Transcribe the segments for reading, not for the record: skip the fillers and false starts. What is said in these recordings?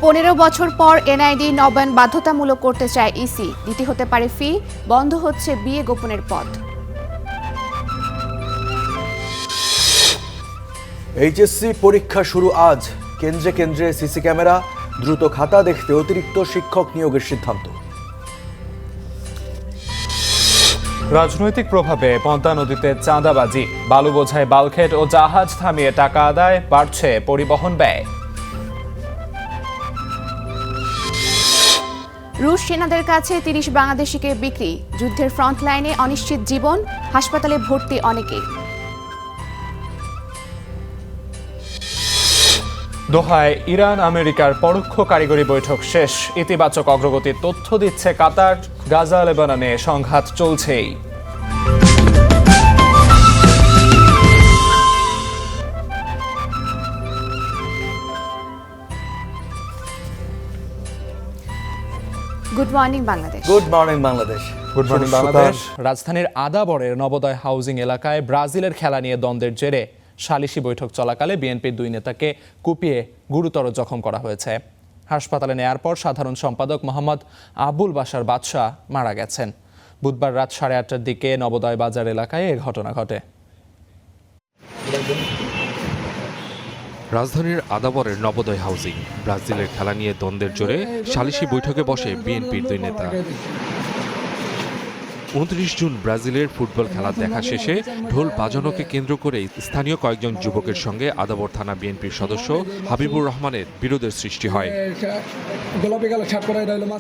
15 বছর পর এনআইডি নবায়ন বাধ্যতামূলক করতে চায় ইসি। দিতে হতে পারে ফি, বন্ধ হচ্ছে বিয়ে গোপনের পথ। এইচএসসি পরীক্ষা শুরু আজ। কেন্দ্রে কেন্দ্রে সিসি ক্যামেরা, দ্রুত খাতা দেখতে অতিরিক্ত শিক্ষক নিয়োগের সিদ্ধান্ত। রাজনৈতিক প্রভাবে পদ্মা নদীতে চাঁদাবাজি, বালু বোঝাই বালখেট ও জাহাজ থামিয়ে টাকা আদায়, বাড়ছে পরিবহন ব্যয়। রুশ সেনাদের কাছে 30 বাংলাদেশিকে বিক্রি। যুদ্ধের ফ্রন্ট লাইনে অনিশ্চিত জীবন, হাসপাতালে ভর্তি অনেকেই। দোহায় ইরান আমেরিকার পরোক্ষ কারিগরি বৈঠক শেষ। ইতিবাচক অগ্রগতির তথ্য দিচ্ছে কাতার। গাজা লেবাননে সংঘাত চলছেই। Good morning Bangladesh. Good morning Bangladesh. Good morning Bangladesh. রাজধানীর আদাবরের নবোদয় হাউজিং এলাকায় ব্রাজিলের খেলা নিয়ে দ্বন্দ্বের জেরে সালিশি বৈঠক চলাকালে বিএনপির 2 নেতাকে কুপিয়ে গুরুতর জখম করা হয়েছে। হাসপাতালে নেয়ার পর সাধারণ সম্পাদক মোহাম্মদ আবুল বাশার বাদশা মারা গেছেন। বুধবার রাত 8:30টার দিকে নবোদয় বাজার এলাকায় এ ঘটনা ঘটে। রাজধানীর আদাবরের নবোদয় হাউজিং। ব্রাজিলের খেলা নিয়ে দ্বন্দ্বের জোরে সালিশি বৈঠকে বসে বিএনপির 2 নেতা। 29 জুন ব্রাজিলের ফুটবল খেলা দেখা শেষে ঢোল বাজানোকে কেন্দ্র করে স্থানীয় কয়েকজন যুবকের সঙ্গে আদাবর থানা বিএনপির সদস্য হাবিবুর রহমানের বিরোধের সৃষ্টি হয়।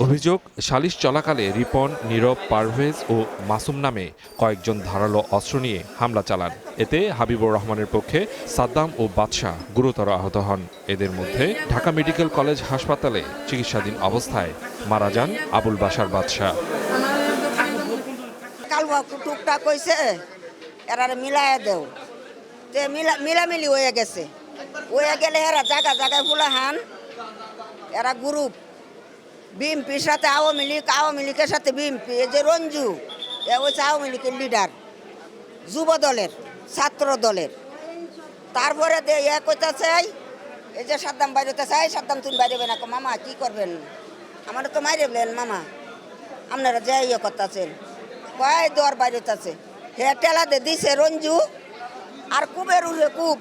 অভিযোগ, সালিশ চলাকালে রিপন, নীরব, পারভেজ ও মাসুম নামে কয়েকজন ধারালো অস্ত্র নিয়ে হামলা চালান। এতে হাবিবুর রহমানের পক্ষে সাদ্দাম ও বাদশা গুরুতর আহত হন। এদের মধ্যে ঢাকা মেডিকেল কলেজ হাসপাতালে চিকিৎসাধীন অবস্থায় মারা যান আবুল বাশার বাদশা। টুকটাক কইছে এরারে মিলাইয়া দেও, তে মিলামিলি হয়ে গেছে। হয়ে গেলে এরা জায়গা জায়গায় ফুলা হান, এরা গ্রুপ বিএমপির সাথে আওয়ামী লীগের সাথে বিএমপি। এই যে রঞ্জু, এ হচ্ছে আওয়ামী লীগের লিডার, যুব দলের, ছাত্র দলের। তারপরে এ কইতাছে এই যে সাদ্দাম বাইরেতে চাই, সাদ্দাম তুমি বাইরে না। মামা কি করবেন, আমার তো মাইরে বলেন মামা, আপনারা যে ইয়ে করতেছেন কয় দর বাইরে আছে। হে টেলা দে দিছে রঞ্জু আর কুবের উঠে কুব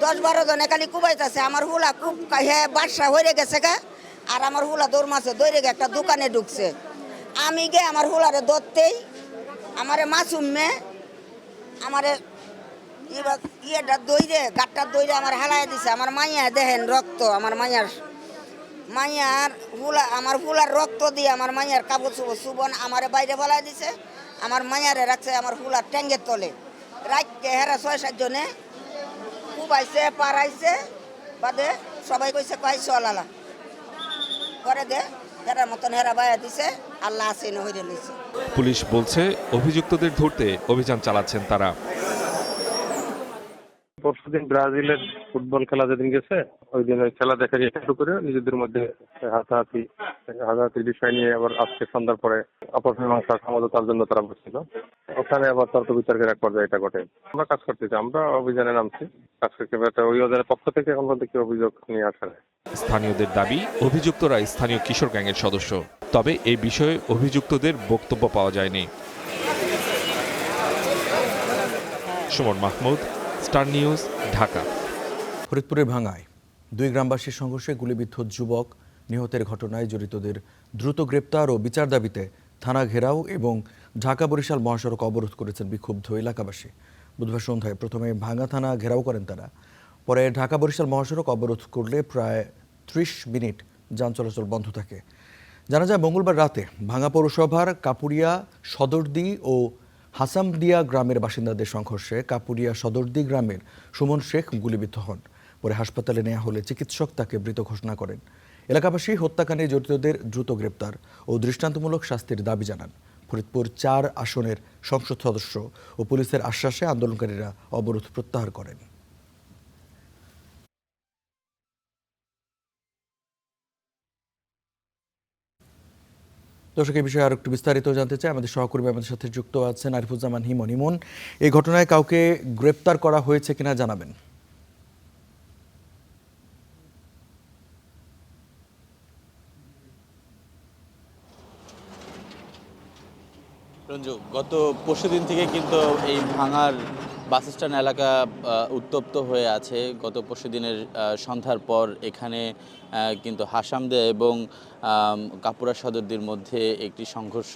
10-12 জনে খালি কুবাইতেছে। আমার হুলা কুব হে বাদশা হয়ে গেছে গা, আর আমার হুলা দৌড় মাছে দৌড়ে গে একটা দোকানে ঢুকছে। আমি গে আমার হুলারে ধরতেই আমারে মাসুম মে আমারে ইয়েটা দইরে গাটটার দইরে আমার হেলাই দিছে। আমার মাইয়া দেখেন রক্ত, আমার মাইয়ার হুলা, আমার হুলার রক্ত দিয়ে আমার মাইয়ার কাপড় সুবন আমারে বাইরে বলাই দিছে। আমার মাইয়ারে রাখছে আমার হুলার ট্যাঙ্গের তলে রাখতে। হেরা 6-7 জনে কুবাইছে, পাড়াইছে, বাদে সবাই কইছে কয় চলালা করে দে, হেরার মতন হেরা বাইয়া দিছে। আল্লাহ আছে হইরে লইছে। পুলিশ বলছে অভিযুক্তদের ধরতে অভিযান চালাচ্ছেন তারা। পরশুদিন ব্রাজিলের ফুটবল খেলা যেদিন গেছে, ওই দিন ওই খেলা দেখা একটু করে নিজেদের মধ্যে হাতাহাতি বিষয় নিয়ে আবার আজকে সন্ধ্যার পরে অপমীমাংসা সমঝোতার জন্য তারা বসছিল। ওখানে আবার তর্ক বিতর্কের এক পর্যায়ে এটা ঘটে। আমরা কাজ করতেছি, আমরা অভিযানে নামছি, কাজ করতে ওই ওদের পক্ষ থেকে এখন পর্যন্ত কি অভিযোগ নিয়ে আসে না। স্থানীয়দের দাবি, অভিযুক্তরা স্থানীয় কিশোর গ্যাংয়ের সদস্য। তবে এই বিষয়ে অভিযুক্তদের বক্তব্য পাওয়া যায়নি। Suman Mahmud, star News, Dhaka. ফরিদপুরের ভাঙ্গায় 2 গ্রামবাসীর সংঘর্ষে গুলিবিদ্ধ যুবক নিহতের ঘটনায় জড়িতদের দ্রুত গ্রেপ্তার ও বিচার দাবিতে থানা ঘেরাও এবং ঢাকা-বরিশাল মহাসড়ক অবরোধ করেছেন বিক্ষুব্ধ এলাকাবাসী। বুধবার সন্ধ্যায় প্রথমে ভাঙ্গা থানা ঘেরাও করেন তারা, পরে ঢাকা-বরিশাল মহাসড়ক অবরোধ করলে প্রায় 30 মিনিট যান চলাচল বন্ধ থাকে। জানা যায় মঙ্গলবার রাতে ভাঙ্গা পৌরসভার কাপুরিয়া সদরদি ও হাসামদিয়া গ্রামের বাসিন্দাদের সংঘর্ষে কাপুরিয়া সদরদি গ্রামের সুমন শেখ গুলিবিদ্ধ হন। পরে হাসপাতালে নেওয়া হলে চিকিৎসক তাকে মৃত ঘোষণা করেন। এলাকাবাসী হত্যাকাণ্ডে জড়িতদের দ্রুত গ্রেপ্তার ও দৃষ্টান্তমূলক শাস্তির দাবি জানান। ফরিদপুর 4 আসনের সংসদ সদস্য ও পুলিশের আশ্বাসে আন্দোলনকারীরা অবরোধ প্রত্যাহার করেন। দর্শক, এই বিষয়ে আরো একটু বিস্তারিত জানতে চাই, আমাদের সহকর্মী আমাদের সাথে যুক্ত আছেন আরিফুজ্জামান হিমন। হিমন, এই ঘটনায় কাউকে গ্রেপ্তার করা হয়েছে কিনা জানাবেন? রঞ্জু, গত পরশুদিন থেকে কিন্তু এই ভাঙার বাস স্ট্যান্ড এলাকা উত্তপ্ত হয়ে আছে। গত পরশুদিনের সন্ধ্যার পর এখানে কিন্তু হাসামদে এবং কাপুরা সদরদির মধ্যে একটি সংঘর্ষ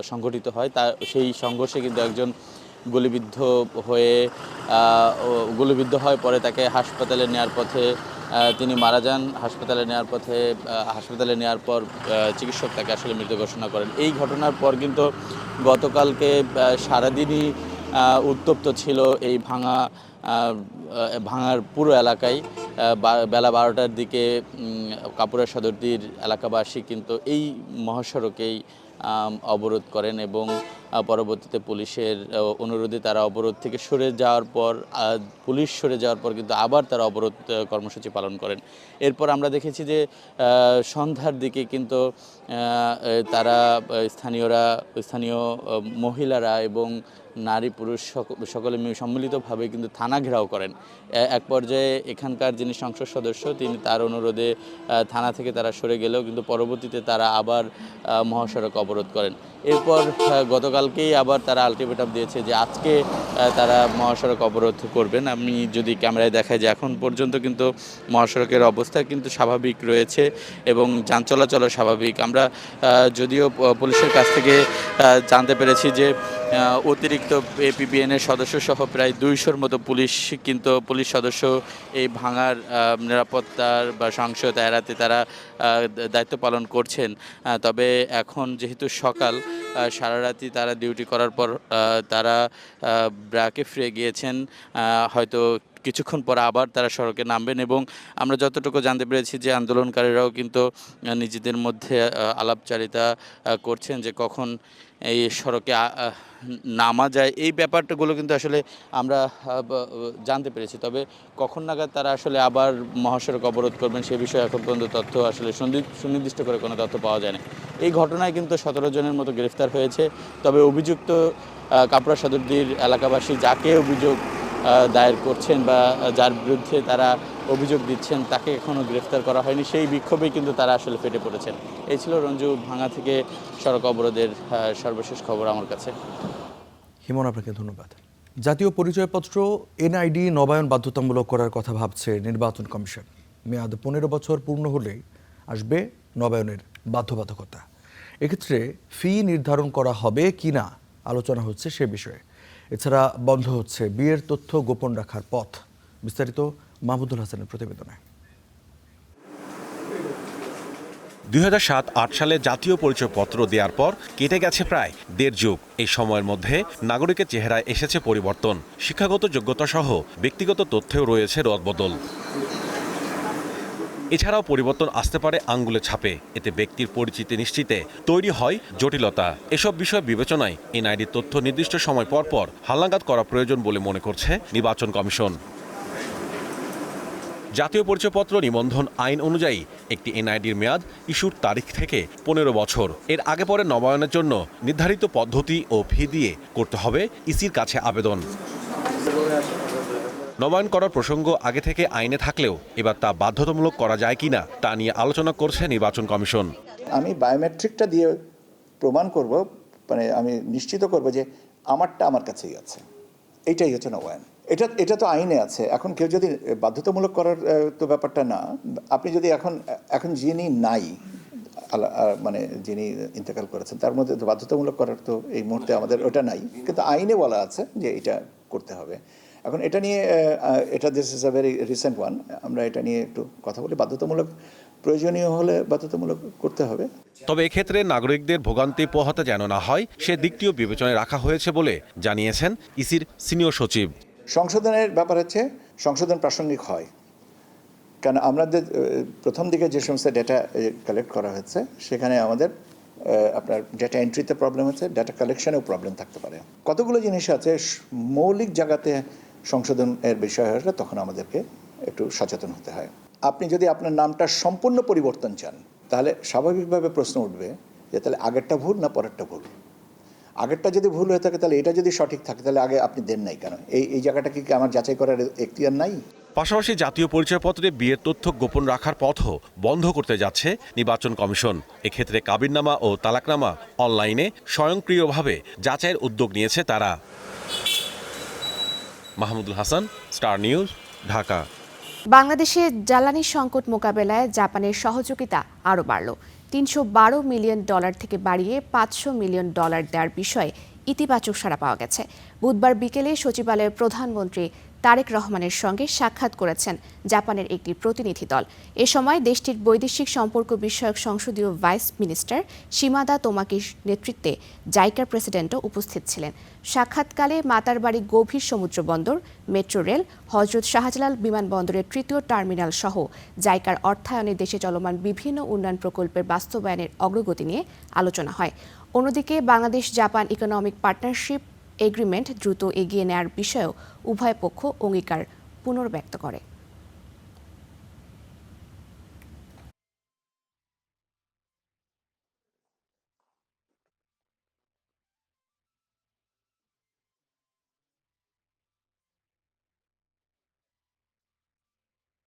সংঘটিত হয়। সেই সংঘর্ষে কিন্তু একজন গুলিবিদ্ধ হয়, পরে তাকে হাসপাতালে নেওয়ার পথে তিনি মারা যান। হাসপাতালে নেওয়ার পর চিকিৎসক তাকে আসলে মৃত ঘোষণা করেন। এই ঘটনার পর কিন্তু গতকালকে সারাদিনই উত্তপ্ত ছিল এই ভাঙার পুরো এলাকায়। বেলা 12টার দিকে কাপুরা সদরদির এলাকাবাসী কিন্তু এই মহাসড়কেই অবরোধ করেন এবং পরবর্তীতে পুলিশের অনুরোধে তারা অবরোধ থেকে পুলিশ সরে যাওয়ার পর কিন্তু আবার তারা অবরোধ কর্মসূচি পালন করেন। এরপর আমরা দেখেছি যে সন্ধ্যার দিকে কিন্তু তারা স্থানীয় মহিলারা এবং নারী পুরুষ সকলে সম্মিলিতভাবে কিন্তু থানা ঘেরাও করেন। এক পর্যায়ে এখানকার যিনি সংসদ সদস্য তার অনুরোধে থানা থেকে তারা সরে গেলেও কিন্তু পরবর্তীতে তারা আবার মহাসড়ক অবরোধ করেন। এরপর গতকালকেই আবার তারা আলটিমেটাম দিয়েছে যে আজকে তারা মহাসড়ক অবরোধ করবেন। আমি যদি ক্যামেরায় দেখাই যে এখন পর্যন্ত কিন্তু মহাসড়কের অবস্থা কিন্তু স্বাভাবিক রয়েছে এবং যান চলাচলও স্বাভাবিক। আমরা যদিও পুলিশের কাছ থেকে জানতে পেরেছি যে অতিরিক্ত এপিবিএনের সদস্য সহ প্রায় 200-র মতো পুলিশ সদস্য এই ভাঙার নিরাপত্তার বা সহিংসতা এড়াতে তারা দায়িত্ব পালন করছেন। তবে এখন যেহেতু সকাল, সারা রাতি তারা ডিউটি করার পর তারা ব্রাকে ফিরে গিয়েছেন। হয়তো কিছুক্ষণ পর আবার তারা সড়কে নামবেন এবং আমরা যতটুকু জানতে পেরেছি যে আন্দোলনকারীরাও কিন্তু নিজেদের মধ্যে আলাপচারিতা করছেন যে কখন এই সড়কে নামা যায়। এই ব্যাপারটাগুলো কিন্তু আসলে আমরা জানতে পেরেছি। তবে কখন নাগাদ তারা আসলে আবার মহাসড়ক অবরোধ করবেন সে বিষয়ে এখন পর্যন্ত তথ্য আসলে সুনির্দিষ্ট করে কোনো তথ্য পাওয়া যায়নি। এই ঘটনায় কিন্তু 17 জনের মতো গ্রেফতার হয়েছে। তবে অভিযুক্ত কাপুরা সদরদির এলাকাবাসী যাকে অভিযোগ দায়ের করছেন বা যার বিরুদ্ধে তারা অভিযোগ দিচ্ছেন তাকে এখনও গ্রেফতার করা হয়নি। সেই বিক্ষোভেই কিন্তু তারা আসলে ফেটে পড়েছেন। এই ছিল রঞ্জু ভাঙা থেকে সড়ক অবরোধের সর্বশেষ খবর আমার কাছে। হিমন, আপনাকে ধন্যবাদ। জাতীয় পরিচয়পত্র এনআইডি নবায়ন বাধ্যতামূলক করার কথা ভাবছে নির্বাচন কমিশন। মেয়াদ 15 বছর পূর্ণ হলেই আসবে নবায়নের বাধ্যবাধকতা। এক্ষেত্রে ফি নির্ধারণ করা হবে কিনা আলোচনা হচ্ছে সে বিষয়ে। এছাড়া বন্ধ হচ্ছে বিয়ের তথ্য গোপন রাখার পথ। বিস্তারিত মাহমুদুল হাসানের প্রতিবেদনে। 2007-8 সালে জাতীয় পরিচয়পত্র দেওয়ার পর কেটে গেছে প্রায় 1.5 যুগ। এই সময়ের মধ্যে নাগরিকের চেহারায় এসেছে পরিবর্তন, শিক্ষাগত যোগ্যতা সহ ব্যক্তিগত তথ্যেও রয়েছে রদবদল। এছাড়াও পরিবর্তন আসতে পারে আঙ্গুলে ছাপে। এতে ব্যক্তির পরিচিতি নিশ্চিতে তৈরি হয় জটিলতা। এসব বিষয় বিবেচনায় এনআইডির তথ্য নির্দিষ্ট সময় পর পর হালনাগাদ করা প্রয়োজন বলে মনে করছে নির্বাচন কমিশন। জাতীয় পরিচয়পত্র নিবন্ধন আইন অনুযায়ী একটি এনআইডির মেয়াদ ইস্যুর তারিখ থেকে 15 বছর। এর আগে পরে নবায়নের জন্য নির্ধারিত পদ্ধতি ও ফি দিয়ে করতে হবে ইসির কাছে আবেদন। নবায়ন করার প্রসঙ্গ আগে থেকে আইনে থাকলেও এবার তা বাধ্যতামূলক করা যায় কিনা তা নিয়ে আলোচনা করছে নির্বাচন কমিশন। আমি বায়োমেট্রিকটা দিয়ে প্রমাণ করব, মানে আমি নিশ্চিত করব যে আমারটা আমার কাছেই আছে। এইটাই হচ্ছে নবায়ন। এটা তো আইনে আছে। এখন কেউ যদি বাধ্যতামূলক করার তো ব্যাপারটা না। আপনি যদি এখন যিনি নাই, মানে যিনি ইন্তেকাল করেছেন তার মধ্যে তো বাধ্যতামূলক করার তো এই মুহূর্তে আমাদের ওটা নাই, কিন্তু আইনে বলা আছে যে এটা করতে হবে। এখন এটা নিয়ে this is a very recent one. আমরা এটা নিয়ে একটু কথা বলি। বাধ্যতামূলক প্রয়োজনীয় হলে বাধ্যতামূলক করতে হবে। তবে এক্ষেত্রে নাগরিকদের ভোগান্তি পোহাতে যেন না হয় সে দিকটিও বিবেচনায় রাখা হয়েছে বলে জানিয়েছেন ইসির সিনিয়র সচিব। সংশোধনের ব্যাপার হচ্ছে সংশোধন প্রাসঙ্গিক হয়, কারণ আমাদের প্রথম দিকে যে সমস্ত ডেটা কালেক্ট করা হয়েছে সেখানে আমাদের আপনার ডেটা এন্ট্রিতে প্রবলেম হচ্ছে, ডেটা কালেকশনেও প্রবলেম থাকতে পারে। কতগুলো জিনিস আছে মৌলিক জায়গাতে সংশোধনের বিষয় হলে তখন আমাদেরকে একটু সচেতন হতে হয়। আপনি যদি আপনার নামটা সম্পূর্ণ পরিবর্তন চান তাহলে স্বাভাবিকভাবে প্রশ্ন উঠবে যে তাহলে আগেরটা ভুল না পরেরটা ভুল। আগেরটা যদি ভুল হয়ে থাকে তাহলে এটা যদি সঠিক থাকে তাহলে আগে আপনি দেন নাই কেন? এই জায়গাটা কি আমার যাচাই করার এখতিয়ার নাই? পাশাপাশি জাতীয় পরিচয়পত্রে বিয়ের তথ্য গোপন রাখার পথও বন্ধ করতে যাচ্ছে নির্বাচন কমিশন। এক্ষেত্রে কাবিননামা ও তালাকনামা অনলাইনে স্বয়ংক্রিয়ভাবে যাচাইয়ের উদ্যোগ নিয়েছে তারা। Mahmudul Hasan, star News, Dhaka. বাংলাদেশে জ্বালানি সংকট মোকাবেলায় জাপানের সহযোগিতা আরও বাড়ল। $312 মিলিয়ন থেকে বাড়িয়ে $500 মিলিয়ন দেওয়ার বিষয়ে ইতিবাচক সাড়া পাওয়া গেছে। বুধবার বিকেলে সচিবালয়ের প্রধানমন্ত্রী তারেক রহমানের সঙ্গে সাক্ষাৎ করেছেন জাপানের একটি প্রতিনিধি দল। এ সময় দেশটির বৈদেশিক সম্পর্ক বিষয়ক সংসদীয় ভাইস মিনিস্টার শিমাদা তোমাকির নেতৃত্বে জাইকার প্রেসিডেন্টও উপস্থিত ছিলেন। সাক্ষাৎকালে মাতারবাড়ি গভীর সমুদ্র বন্দর, মেট্রো রেল, হজরত শাহজালাল বিমানবন্দরের 3য় টার্মিনাল সহ জাইকার অর্থায়নে দেশে চলমান বিভিন্ন উন্নয়ন প্রকল্পের বাস্তবায়নের অগ্রগতি নিয়ে আলোচনা হয়। অন্যদিকে Bangladesh Japan economic partnership agreement দ্রুত এগিয়ে নেওয়ার বিষয়েও উভয় পক্ষ অঙ্গীকার পুনর্ব্যক্ত করে।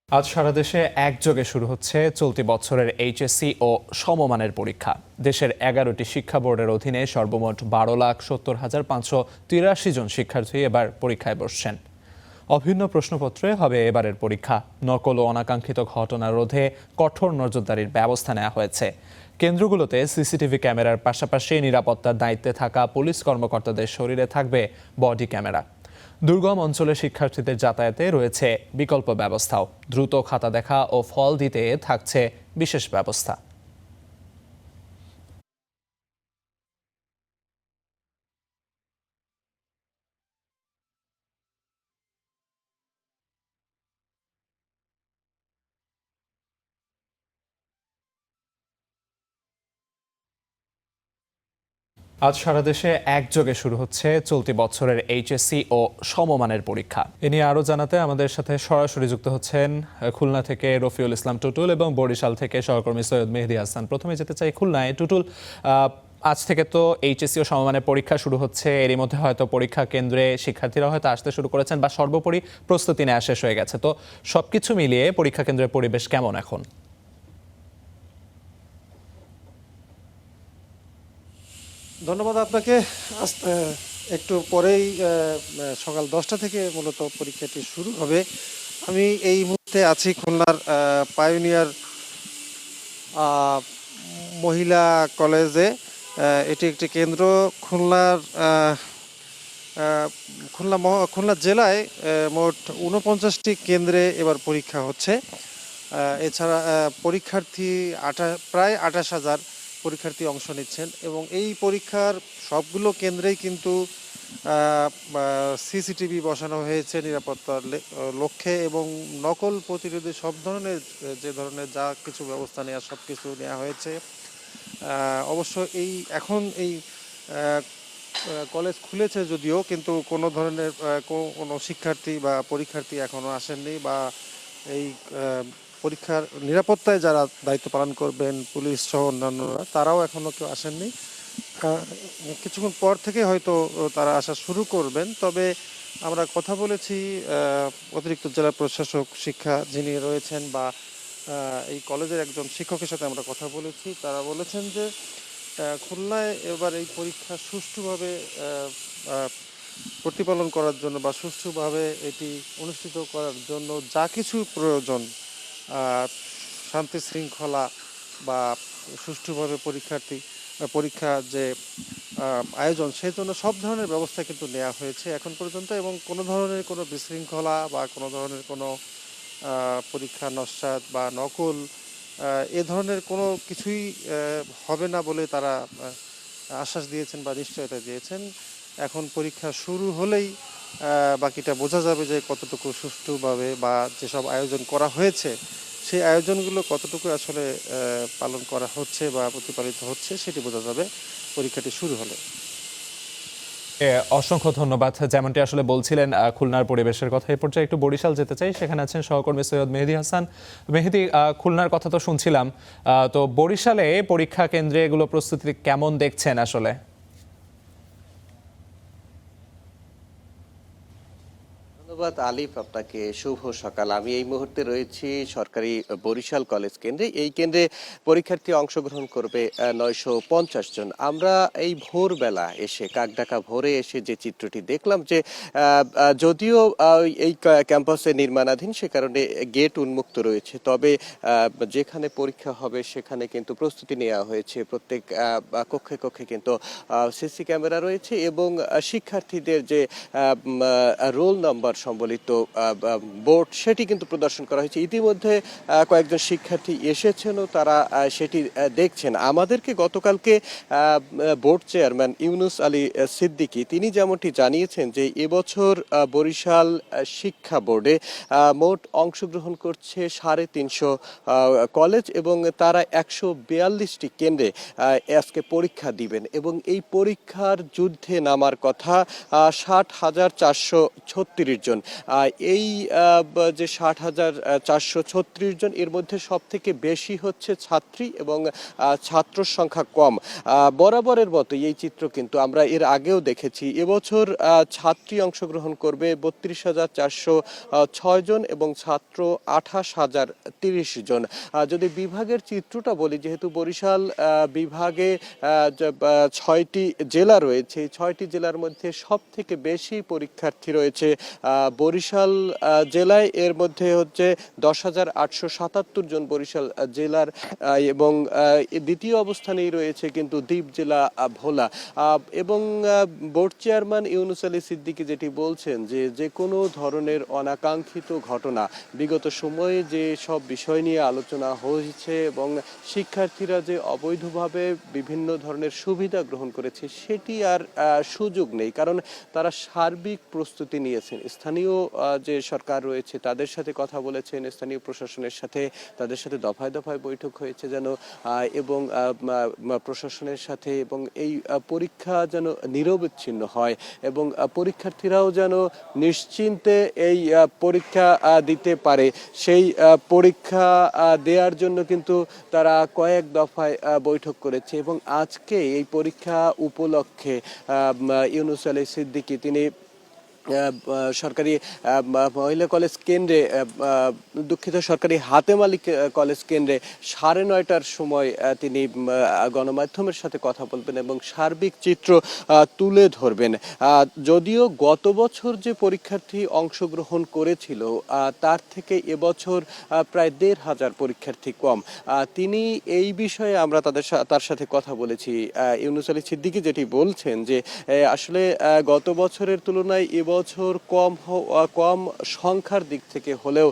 আজ সারা দেশে একযোগে শুরু হচ্ছে চলতি বছরের এইচএসসি ও সমমানের পরীক্ষা। দেশের 11টি শিক্ষা বোর্ডের অধীনে সর্বমোট 12,70,583 জন শিক্ষার্থী এবার পরীক্ষায় বসছেন। অভিন্ন প্রশ্নপত্রে হবে এবারের পরীক্ষা। নকল ও অনাকাঙ্ক্ষিত ঘটনা রোধে কঠোর নজরদারির ব্যবস্থা নেওয়া হয়েছে। কেন্দ্রগুলোতে সিসিটিভি ক্যামেরার পাশাপাশি নিরাপত্তার দায়িত্বে থাকা পুলিশ কর্মকর্তাদের শরীরে থাকবে বডি ক্যামেরা। দুর্গম অঞ্চলে শিক্ষার্থীদের যাতায়াতে রয়েছে বিকল্প ব্যবস্থাও। দ্রুত খাতা দেখা ও ফল দিতে থাকছে বিশেষ ব্যবস্থা। আজ সারা দেশে একযোগে শুরু হচ্ছে চলতি বছরের এইচএসসি ও সমমানের পরীক্ষা। এ নিয়ে আরও জানাতে আমাদের সাথে সরাসরি যুক্ত হচ্ছেন খুলনা থেকে রফিউল ইসলাম টুটুল এবং বরিশাল থেকে সহকর্মী সৈয়দ মেহেদী হাসান। প্রথমে যেতে চাই খুলনায়। টুটুল, আজ থেকে তো এইচএসসি ও সমমানের পরীক্ষা শুরু হচ্ছে। এরই মধ্যে হয়তো পরীক্ষা কেন্দ্রে শিক্ষার্থীরা হয়তো আসতে শুরু করেছেন বা সর্বোপরি প্রস্তুতি নেওয়া শেষ হয়ে গেছে। তো সবকিছু মিলিয়ে পরীক্ষা কেন্দ্রের পরিবেশ কেমন এখন? ধন্যবাদ আপনাকে। একটু পরেই সকাল 10টা থেকে মূলত পরীক্ষাটি শুরু হবে। আমি এই মুহূর্তে আছি খুলনার পায়োনিয়ার মহিলা কলেজে। এটি একটি কেন্দ্র। খুলনা জেলায় মোট 49টি কেন্দ্রে এবার পরীক্ষা হচ্ছে। এছাড়া পরীক্ষার্থী প্রায় 28,000 পরীক্ষার্থী অংশ নিচ্ছেন এবং এই পরীক্ষার সবগুলো কেন্দ্রেই কিন্তু সিসিটিভি বসানো হয়েছে নিরাপত্তার লক্ষ্যে এবং নকল প্রতিরোধে সব ধরনের যে ধরনের যা কিছু ব্যবস্থা নেওয়া সব কিছু নেওয়া হয়েছে। অবশ্য এখন এই কলেজ খুলেছে যদিও, কিন্তু কোনো ধরনের কোনো শিক্ষার্থী বা পরীক্ষার্থী এখনও আসেননি বা এই পরীক্ষার নিরাপত্তায় যারা দায়িত্ব পালন করবেন পুলিশ সহ অন্যান্যরা তারাও এখনও কেউ আসেননি। কিছুক্ষণ পর থেকে হয়তো তারা আসা শুরু করবেন। তবে আমরা কথা বলেছি অতিরিক্ত জেলা প্রশাসক শিক্ষা যিনি রয়েছেন বা এই কলেজের একজন শিক্ষকের সাথে আমরা কথা বলেছি। তারা বলেছেন যে খুলনায় এবার এই পরীক্ষা সুষ্ঠুভাবে প্রতিপালন করার জন্য বা সুষ্ঠুভাবে এটি অনুষ্ঠিত করার জন্য যা কিছু প্রয়োজন, শান্তি শৃঙ্খলা বা সুষ্ঠুভাবে পরীক্ষা যে আয়োজন সেই জন্য সব ধরনের ব্যবস্থা কিন্তু নেওয়া হয়েছে এখন পর্যন্ত এবং কোনো ধরনের কোনো বিশৃঙ্খলা বা কোনো ধরনের কোনো পরীক্ষা নস্যাৎ বা নকল এ ধরনের কোনো কিছুই হবে না বলে তারা আশ্বাস দিয়েছেন বা নিশ্চয়তা দিয়েছেন। এখন পরীক্ষা শুরু হলেই বাকিটা বোঝা যাবে যে কতটুকু সুষ্ঠুভাবে বা যেসব আয়োজন করা হয়েছে সেই আয়োজনগুলো কতটুকু আসলে পালন করা হচ্ছে বা প্রতিপালিত হচ্ছে সেটি বোঝা যাবে পরীক্ষাটি শুরু হলে। অসংখ্য ধন্যবাদ। যেমনটি আসলে বলছিলেন খুলনার পরিবেশের কথা, এই পর্যায়ে একটু বরিশাল যেতে চাই। সেখানে আছেন সহকর্মী সৈয়দ মেহেদী হাসান। মেহেদী, খুলনার কথা তো শুনছিলাম, তো বরিশালে পরীক্ষা কেন্দ্রে এগুলো প্রস্তুতি কেমন দেখছেন আসলে? ধন্যবাদ আলিফ, আপনাকে শুভ সকাল। আমি এই মুহূর্তে রয়েছি সরকারি বরিশাল কলেজ কেন্দ্রে। এই কেন্দ্রে পরীক্ষার্থী অংশগ্রহণ করবে 950 জন। আমরা এই ভোরবেলা এসে কাকডাকা ভোরে এসে যে চিত্রটি দেখলাম যে যদিও এই ক্যাম্পাসে নির্মাণাধীন, সে কারণে গেট উন্মুক্ত রয়েছে, তবে যেখানে পরীক্ষা হবে সেখানে কিন্তু প্রস্তুতি নেওয়া হয়েছে। প্রত্যেক কক্ষে কক্ষে কিন্তু সিসি ক্যামেরা রয়েছে এবং শিক্ষার্থীদের যে রোল নাম্বার সম্বলিত বোর্ড সেটি কিন্তু প্রদর্শন করা হয়েছে। ইতিমধ্যে কয়েকজন শিক্ষার্থী এসেছেনও, তারা সেটি দেখছেন। আমাদেরকে গতকালকে বোর্ড চেয়ারম্যান ইউনুস আলী সিদ্দিকী তিনি যেমনটি জানিয়েছেন যে এবছর বরিশাল শিক্ষা বোর্ডে মোট অংশগ্রহণ করছে 350 কলেজ এবং তারা 142টি কেন্দ্রে আজকে পরীক্ষা দিবেন এবং এই পরীক্ষার যুদ্ধে নামার কথা 60,436 জন। এই যে 60,436 জন, এর মধ্যে সব থেকে বেশি হচ্ছে ছাত্রী এবং ছাত্রর সংখ্যা কম। বরাবরের মতো এই চিত্র কিন্তু আমরা এর আগেও দেখেছি। এবছর ছাত্রী অংশগ্রহণ করবে 32,406 জন এবং ছাত্র 28,030 জন। যদি বিভাগের চিত্রটা বলি, যেহেতু বরিশাল বিভাগে 6টি জেলা রয়েছে, এই 6টি জেলার মধ্যে সব থেকে বেশি পরীক্ষার্থী রয়েছে বরিশাল জেলায়। এর মধ্যে হচ্ছে 10,877 জন বরিশাল জেলার এবং দ্বিতীয় অবস্থানেই রয়েছে কিন্তু দ্বীপ জেলা ভোলা। এবং বোর্ড চেয়ারম্যান ইউনুস আলী সিদ্দিকী যেটি বলছেন যে কোনো ধরনের অনাকাঙ্ক্ষিত ঘটনা, বিগত সময়ে যে সব বিষয় নিয়ে আলোচনা হয়েছে এবং শিক্ষার্থীরা যে অবৈধভাবে বিভিন্ন ধরনের সুবিধা গ্রহণ করেছে সেটি আর সুযোগ নেই, কারণ তারা সার্বিক প্রস্তুতি নিয়েছেন। স্থানীয় যে সরকার রয়েছে তাদের সাথে কথা বলেছেন, স্থানীয় প্রশাসনের সাথে, তাদের সাথে দফায় দফায় বৈঠক হয়েছে যেন এবং প্রশাসনের সাথে, এবং এই পরীক্ষা যেন নিরবচ্ছিন্ন হয় এবং পরীক্ষার্থীরাও যেন নিশ্চিন্তে এই পরীক্ষা দিতে পারে। সেই পরীক্ষা দেওয়ার জন্য কিন্তু তারা কয়েক দফায় বৈঠক করেছে এবং আজকে এই পরীক্ষা উপলক্ষে ইউনুস আলী সিদ্দিকী তিনি সরকারি মহিলা কলেজ কেন্দ্রে, দুঃখিত, সরকারি হাতেম আলী কলেজ কেন্দ্রে 9:30টার সময় তিনি গণমাধ্যমের সাথে কথা বলবেন এবং সার্বিক চিত্র তুলে ধরবেন। যদিও গত বছর যে পরীক্ষার্থী অংশগ্রহণ করেছিল তার থেকে এবছর প্রায় 1,500 পরীক্ষার্থী কম। তিনি এই বিষয়ে আমরা তার সাথে কথা বলেছি। ইউনুস আলী সিদ্দিকী যেটি বলছেন যে আসলে গত বছরের তুলনায় এবছর কম সংখ্যার দিক থেকে হলেও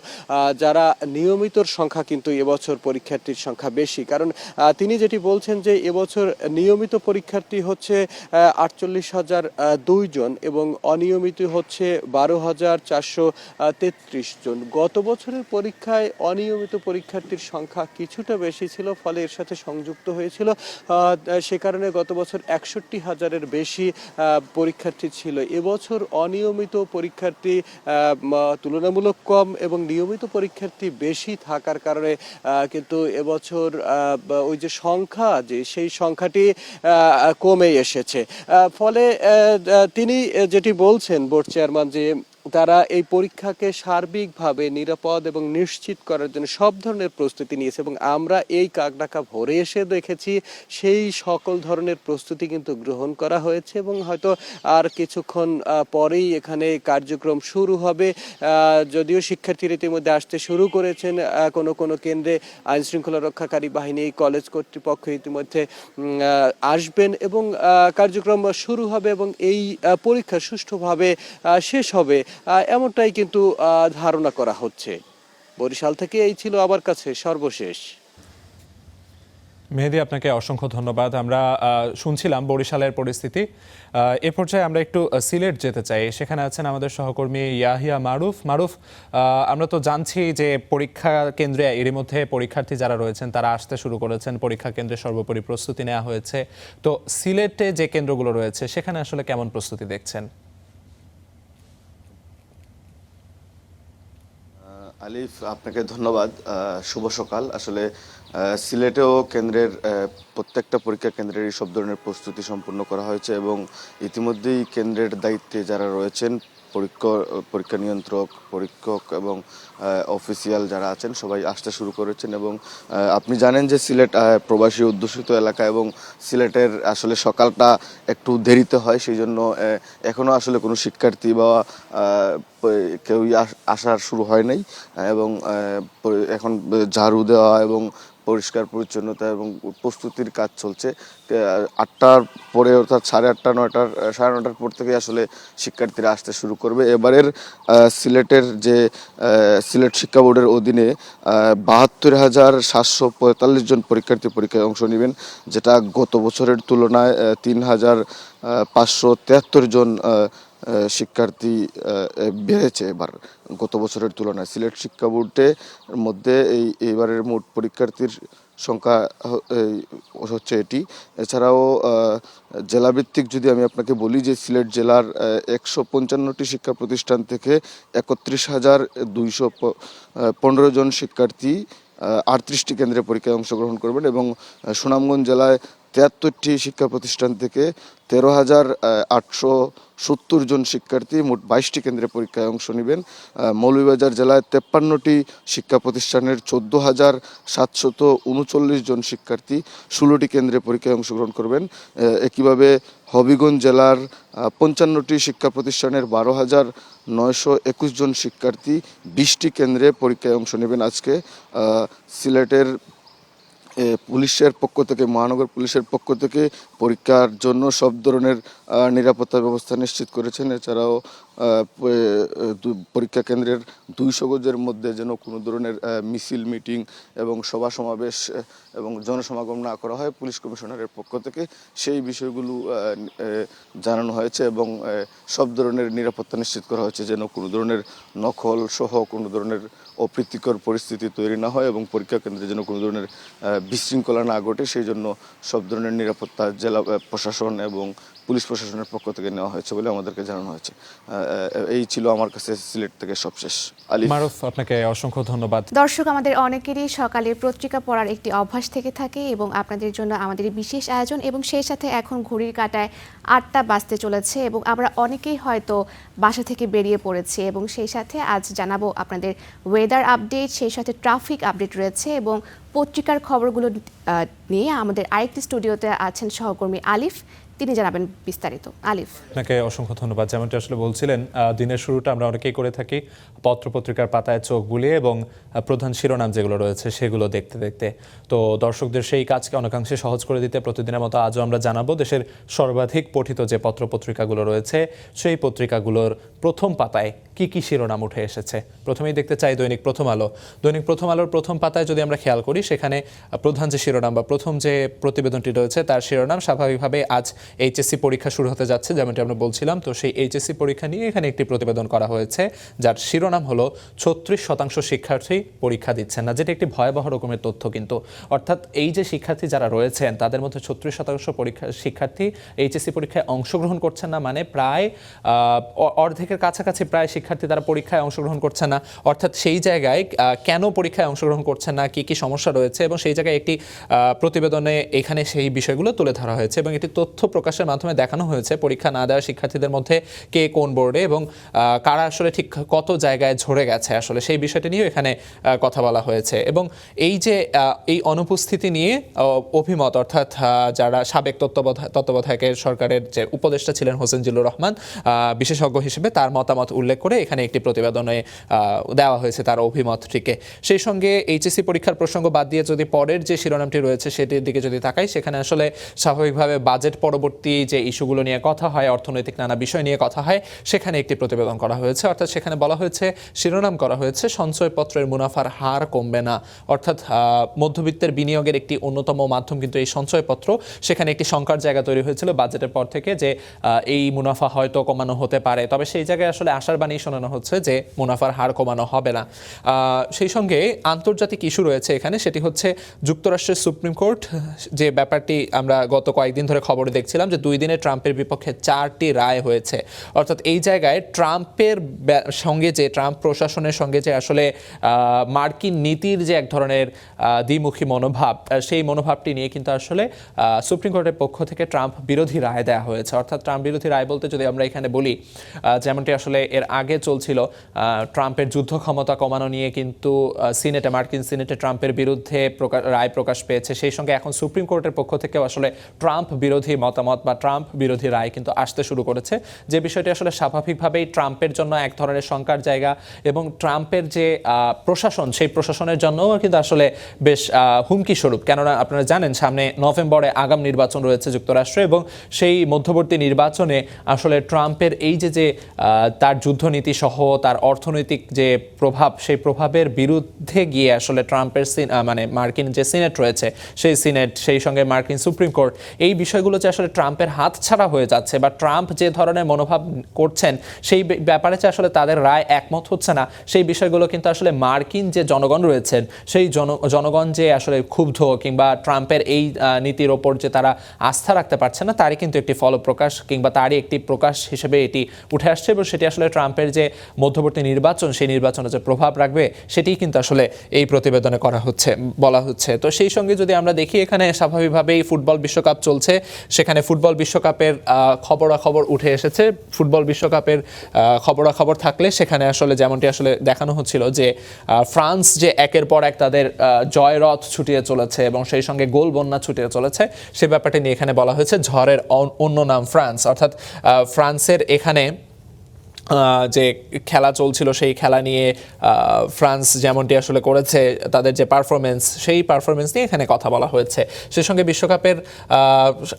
যারা নিয়মিতর সংখ্যা কিন্তু এবছর পরীক্ষার্থীর সংখ্যা বেশি, কারণ তিনি যেটি বলছেন যে এবছর নিয়মিত পরীক্ষার্থী হচ্ছে 48,002 জন এবং অনিয়মিত হচ্ছে 12,433 জন। গত বছরের পরীক্ষায় অনিয়মিত পরীক্ষার্থীর সংখ্যা কিছুটা বেশি ছিল, ফলে এর সাথে সংযুক্ত হয়েছিল, সে কারণে গত বছর 61,000-এর বেশি পরীক্ষার্থী ছিল। এবছর অনিয়মিত পরীক্ষার্থী তুলনামূলক কম এবং নিয়মিত পরীক্ষার্থী বেশি থাকার কারণে কিন্তু এবছর ওই যে সংখ্যা, যে সেই সংখ্যাটি কমে এসেছে। ফলে তিনি যেটি বলছেন বোর্ড চেয়ারম্যান যে তারা এই পরীক্ষাকে সার্বিকভাবে নিরাপদ এবং নিশ্চিত করার জন্য সব ধরনের প্রস্তুতি নিয়েছে এবং আমরা এই কাকডাকা ভোরে এসে দেখেছি সেই সকল ধরনের প্রস্তুতি কিন্তু গ্রহণ করা হয়েছে এবং হয়তো আর কিছুক্ষণ পরেই এখানে কার্যক্রম শুরু হবে। যদিও শিক্ষার্থীরা ইতিমধ্যে আসতে শুরু করেছেন, কোনো কেন্দ্রে আইন শৃঙ্খলা রক্ষাকারী বাহিনী, কলেজ কর্তৃপক্ষ ইতিমধ্যে আসবেন এবং কার্যক্রম শুরু হবে এবং এই পরীক্ষা সুষ্ঠুভাবে শেষ হবে, এমনটাই কিন্তু ধারণা করা হচ্ছে। বরিশাল থেকে এই ছিল আমার কাছে সর্বশেষ। মেহেদী, আপনাকে অসংখ্য ধন্যবাদ। আমরা শুনছিলাম বরিশালের পরিস্থিতি। এ পর্যায়ে আমরা একটু সিলেট যেতে চাই। সেখানে আছেন আমাদের সহকর্মী ইয়াহিয়া মারুফ। আমরা তো জানছি যে পরীক্ষা কেন্দ্রে এরই মধ্যে পরীক্ষার্থী যারা রয়েছেন তারা আসতে শুরু করেছেন, পরীক্ষা কেন্দ্রে সর্বোপরি প্রস্তুতি নেওয়া হয়েছে। তো সিলেটে যে কেন্দ্রগুলো রয়েছে সেখানে আসলে কেমন প্রস্তুতি দেখছেন? আলিফ, আপনাকে ধন্যবাদ। শুভ সকাল। আসলে সিলেটেও কেন্দ্রের প্রত্যেকটা পরীক্ষা কেন্দ্রের সব ধরনের প্রস্তুতি সম্পূর্ণ করা হয়েছে এবং ইতিমধ্যেই কেন্দ্রের দায়িত্বে যারা রয়েছেন পরীক্ষা নিয়ন্ত্রক, পরীক্ষক এবং অফিসিয়াল যারা আছেন সবাই আসতে শুরু করেছেন। এবং আপনি জানেন যে সিলেট প্রবাসী অধ্যুষিত এলাকা এবং সিলেটের আসলে সকালটা একটু দেরিতে হয়, সেই জন্য এখনও আসলে কোনো শিক্ষার্থী বা কেউই আসার শুরু হয় নাই। এবং এখন ঝাড়ু দেওয়া এবং পরিষ্কার পরিচ্ছন্নতা এবং প্রস্তুতির কাজ চলছে। 8টার পরে অর্থাৎ 8:30, 9টার পর থেকে আসলে শিক্ষার্থীরা আসতে শুরু করবে। এবারের সিলেটের যে সিলেট শিক্ষা বোর্ডের অধীনে 72,745 জন পরীক্ষার্থী পরীক্ষায় অংশ নেবেন, যেটা গত বছরের তুলনায় 3,573 জন শিক্ষার্থী বেড়েছে এবার গত বছরের তুলনায়। সিলেট শিক্ষা বোর্ডের মধ্যে এইবারের মোট পরীক্ষার্থীর সংখ্যা হচ্ছে এটি। এছাড়াও জেলাভিত্তিক যদি আমি আপনাকে বলি যে সিলেট জেলার 155টি শিক্ষা প্রতিষ্ঠান থেকে 31,215 জন শিক্ষার্থী 38টি কেন্দ্রে পরীক্ষায় অংশগ্রহণ করবেন এবং সুনামগঞ্জ জেলায় 73টি শিক্ষা প্রতিষ্ঠান থেকে 13,870 জন শিক্ষার্থী মোট 22টি কেন্দ্রে পরীক্ষায় অংশ নেবেন। মৌলভীবাজার জেলায় 53টি শিক্ষা প্রতিষ্ঠানের 14,739 জন শিক্ষার্থী 16টি কেন্দ্রে পরীক্ষায় অংশগ্রহণ করবেন। একইভাবে হবিগঞ্জ জেলার 55টি শিক্ষা প্রতিষ্ঠানের 12,921 জন শিক্ষার্থী 20টি কেন্দ্রে পরীক্ষায় অংশ নেবেন। আজকে সিলেটের পুলিশের পক্ষ থেকে, মহানগর পুলিশের পক্ষ থেকে পরীক্ষার জন্য সব ধরনের নিরাপত্তা ব্যবস্থা নিশ্চিত করেছেন। এছাড়াও পরীক্ষা কেন্দ্রের 200 গজের মধ্যে যেন কোনো ধরনের মিছিল, মিটিং এবং সভা সমাবেশ এবং জনসমাগম না করা হয়, পুলিশ কমিশনারের পক্ষ থেকে সেই বিষয়গুলো জানানো হয়েছে এবং সব ধরনের নিরাপত্তা নিশ্চিত করা হয়েছে যেন কোনো ধরনের নকল সহ কোনো ধরনের অপ্রীতিকর পরিস্থিতি তৈরি না হয় এবং পরীক্ষা কেন্দ্রে যেন কোনো ধরনের বিশৃঙ্খলা না ঘটে, সেই জন্য সব ধরনের নিরাপত্তা জেলা প্রশাসন এবং পুলিশ প্রশাসনের পক্ষ থেকে নেওয়া হয়েছে বলে আমাদেরকে জানানো হয়েছে। এই ছিল আমার কাছে সিলেট থেকে সবশেষ। আলিফ, মারুফ, আপনাকে অসংখ্য ধন্যবাদ। দর্শক, আমাদের অনেকেরই সকালে পত্রিকা পড়ার একটি অভ্যাস থেকে থাকে এবং আপনাদের জন্য আমাদের বিশেষ আয়োজন এবং সেই সাথে এখন ঘড়ির কাঁটায় 8টা বাজতে চলেছে এবং আমরা অনেকেই হয়তো বাসা থেকে বেরিয়ে পড়েছি এবং সেই সাথে আজ জানাবো আপনাদের ওয়েদার আপডেট, সেই সাথে ট্রাফিক আপডেট রয়েছে এবং পত্রিকার খবরগুলো নিয়ে আমাদের আরেকটি স্টুডিওতে আছেন সহকর্মী আলিফ, তিনি জানাবেন বিস্তারিত। আলিফ, আপনাকে অসংখ্য ধন্যবাদ। যেমনটি আসলে বলছিলেন, দিনের শুরুটা আমরা অনেকেই করে থাকি পত্রপত্রিকার পাতায় চোখ বুলিয়ে এবং প্রধান শিরোনাম যেগুলো রয়েছে সেগুলো দেখতে দেখতে। তো দর্শকদের সেই কাজকে অনেকাংশে সহজ করে দিতে প্রতিদিনের মতো আজও আমরা জানাবো দেশের সর্বাধিক পঠিত যে পত্রপত্রিকাগুলো রয়েছে সেই পত্রিকাগুলোর প্রথম পাতায় কি কি শিরোনাম উঠে এসেছে। প্রথমেই দেখতে চাই দৈনিক প্রথম আলো। দৈনিক প্রথম আলোর প্রথম পাতায় যদি আমরা খেয়াল করি, সেখানে প্রধান যে শিরোনাম বা প্রথম যে প্রতিবেদনটি রয়েছে তার শিরোনাম স্বাভাবিকভাবে আজ এইচএসসি পরীক্ষা শুরু হতে যাচ্ছে, যেমনটি আমরা বলছিলাম। তো সেই এইচএসসি পরীক্ষা নিয়ে এখানে একটি প্রতিবেদন করা হয়েছে যার শিরোনাম হলো 36% শিক্ষার্থী পরীক্ষা দিচ্ছেন না, যেটা একটি ভয়াবহ রকমের তথ্য কিন্তু। অর্থাৎ এই যে শিক্ষার্থী যারা রয়েছেন তাদের মধ্যে 36% শিক্ষার্থী এইচএসসি পরীক্ষায় অংশগ্রহণ করছেন না, মানে প্রায় অর্ধেকের কাছাকাছি প্রায় শিক্ষার্থী তারা পরীক্ষায় অংশগ্রহণ করছে না। অর্থাৎ সেই জায়গায় কেন পরীক্ষায় অংশগ্রহণ করছেন না, কি কি সমস্যা রয়েছে এবং সেই জায়গায় একটি প্রতিবেদনে এখানে সেই বিষয়গুলো তুলে ধরা হয়েছে এবং একটি তথ্য প্রকাশের মাধ্যমে দেখানো হয়েছে পরীক্ষা না দেওয়া শিক্ষার্থীদের মধ্যে কে কোন বোর্ডে এবং কারা আসলে ঠিক কত জায়গায় ঝরে গেছে, আসলে সেই বিষয়টি নিয়েও এখানে কথা বলা হয়েছে। এবং এই যে এই অনুপস্থিতি নিয়ে অভিমত, অর্থাৎ যারা সাবেক তত্ত্বাবধায়কের সরকারের যে উপদেষ্টা ছিলেন হোসেন জিল্লুর রহমান বিশেষজ্ঞ হিসেবে, তার মতামত উল্লেখ করে এখানে একটি প্রতিবেদনে দেওয়া হয়েছে তার অভিমতটিকে। সেই সঙ্গে এইচএসসি পরীক্ষার প্রসঙ্গ বাদ দিয়ে যদি পরের যে শিরোনামটি রয়েছে সেটির দিকে যদি তাকাই, সেখানে আসলে স্বাভাবিকভাবে বাজেট পরবর্তী যে ইস্যুগুলো নিয়ে কথা হয়, অর্থনৈতিক নানা বিষয় নিয়ে কথা হয়, সেখানে একটি প্রতিবেদন করা হয়েছে। অর্থাৎ সেখানে বলা হয়েছে, শিরোনাম করা হয়েছে সঞ্চয়পত্রের মুনাফার হার কমবে না। অর্থাৎ মধ্যবিত্তের বিনিয়োগের একটি অন্যতম মাধ্যম কিন্তু এই সঞ্চয়পত্র। সেখানে একটি শঙ্কার জায়গা তৈরি হয়েছিল বাজেটের পর থেকে যে এই মুনাফা হয়তো কমানো হতে পারে, তবে সেই জায়গায় আসলে আশার বাণী শোনানো হচ্ছে যে মুনাফার হার কমানো হবে না। সেই সঙ্গে আন্তর্জাতিক ইস্যু রয়েছে এখানে, সেটি হচ্ছে যুক্তরাষ্ট্রের সুপ্রিম কোর্ট যে ব্যাপারটি আমরা গত কয়েকদিন ধরে খবরে দেখছিলাম যে 2 দিনে ট্রাম্পের বিপক্ষে 4টি রায় হয়েছে। অর্থাৎ এই জায়গায় ট্রাম্পের সঙ্গে যে ট্রাম্প প্রশাসনের সঙ্গে যে আসলে মার্কিন নীতির যে এক ধরনের দ্বিমুখী মনোভাব, সেই মনোভাবটি নিয়ে কিন্তু আসলে সুপ্রিম কোর্টের পক্ষ থেকে ট্রাম্প বিরোধী রায় দেওয়া হয়েছে। অর্থাৎ ট্রাম্প বিরোধী রায় বলতে যদি আমরা এখানে বলি, যেমনটি আসলে এর আগে চলছিল, ট্রাম্পের যুদ্ধ ক্ষমতা কমানো নিয়ে কিন্তু মার্কিন সিনেটে ট্রাম্পের বিরুদ্ধে রায় প্রকাশ পেয়েছে। সেই সঙ্গে এখন সুপ্রিম কোর্টের পক্ষ থেকেও আসলে ট্রাম্প বিরোধী মতামত বা ট্রাম্প বিরোধী রায় কিন্তু আসতে শুরু করেছে, যে বিষয়টি আসলে স্বাভাবিকভাবেই ট্রাম্পের জন্য এক ধরনের শঙ্কার জায়গা, এবং ট্রাম্পের যে প্রশাসন, সেই প্রশাসনের জন্যও কিন্তু আসলে বেশ হুমকি স্বরূপ। কেননা আপনারা জানেন সামনে নভেম্বরে আগাম নির্বাচন রয়েছে যুক্তরাষ্ট্রে, এবং সেই মধ্যবর্তী নির্বাচনে আসলে ট্রাম্পের এই যে তার যুদ্ধনীতি সহ তার অর্থনৈতিক যে প্রভাব, সেই প্রভাবের বিরুদ্ধে গিয়ে আসলে ট্রাম্পের মার্কিন যে সিনেট রয়েছে, সেই সিনেট, সেই সঙ্গে মার্কিন সুপ্রিম কোর্ট, এই বিষয়গুলো যে আসলে ট্রাম্পের হাত ছাড়া হয়ে যাচ্ছে বা ট্রাম্প যে ধরনের মনোভাব করছেন সেই ব্যাপারে যে আসলে তাদের রায় একমত হচ্ছে না, সেই বিষয়গুলো কিন্তু আসলে মার্কিন যে জনগণ রয়েছেন, সেই জনগণ যে আসলে ক্ষুব্ধ কিংবা ট্রাম্পের এই নীতির ওপর যে তারা আস্থা রাখতে পারছে না, তারই কিন্তু একটি ফলপ্রকাশ কিংবা তারই একটি প্রকাশ হিসেবে এটি উঠে আসছে। এবং সেটি আসলে ট্রাম্পের যে মধ্যবর্তী নির্বাচন, সেই নির্বাচনে যে প্রভাব রাখবে, সেটি কিন্তু আসলে এই প্রতিবেদনে বলা হচ্ছে। তো সেই সঙ্গে যদি আমরা দেখি, এখানে স্বাভাবিকভাবেই ফুটবল বিশ্বকাপ চলছে, সেখানে ফুটবল বিশ্বকাপের খবরাখবর উঠে এসেছে। ফুটবল বিশ্বকাপের খবরাখবর থাকলে সেখানে আসলে যেমনটি আসলে দেখানো হচ্ছিল যে ফ্রান্স যে একের পর এক তাদের জয়রথ ছুটিয়ে চলেছে এবং সেই সঙ্গে গোল বন্যা ছুটিয়ে চলেছে, সে ব্যাপারটি নিয়ে এখানে বলা হয়েছে ঝড়ের অন্য নাম ফ্রান্স। অর্থাৎ ফ্রান্সের এখানে যে খেলা চলছিল, সেই খেলা নিয়ে ফ্রান্স যেমনটি আসলে করেছে, তাদের যে পারফরমেন্স, সেই পারফরমেন্স নিয়ে এখানে কথা বলা হয়েছে। সেই সঙ্গে বিশ্বকাপের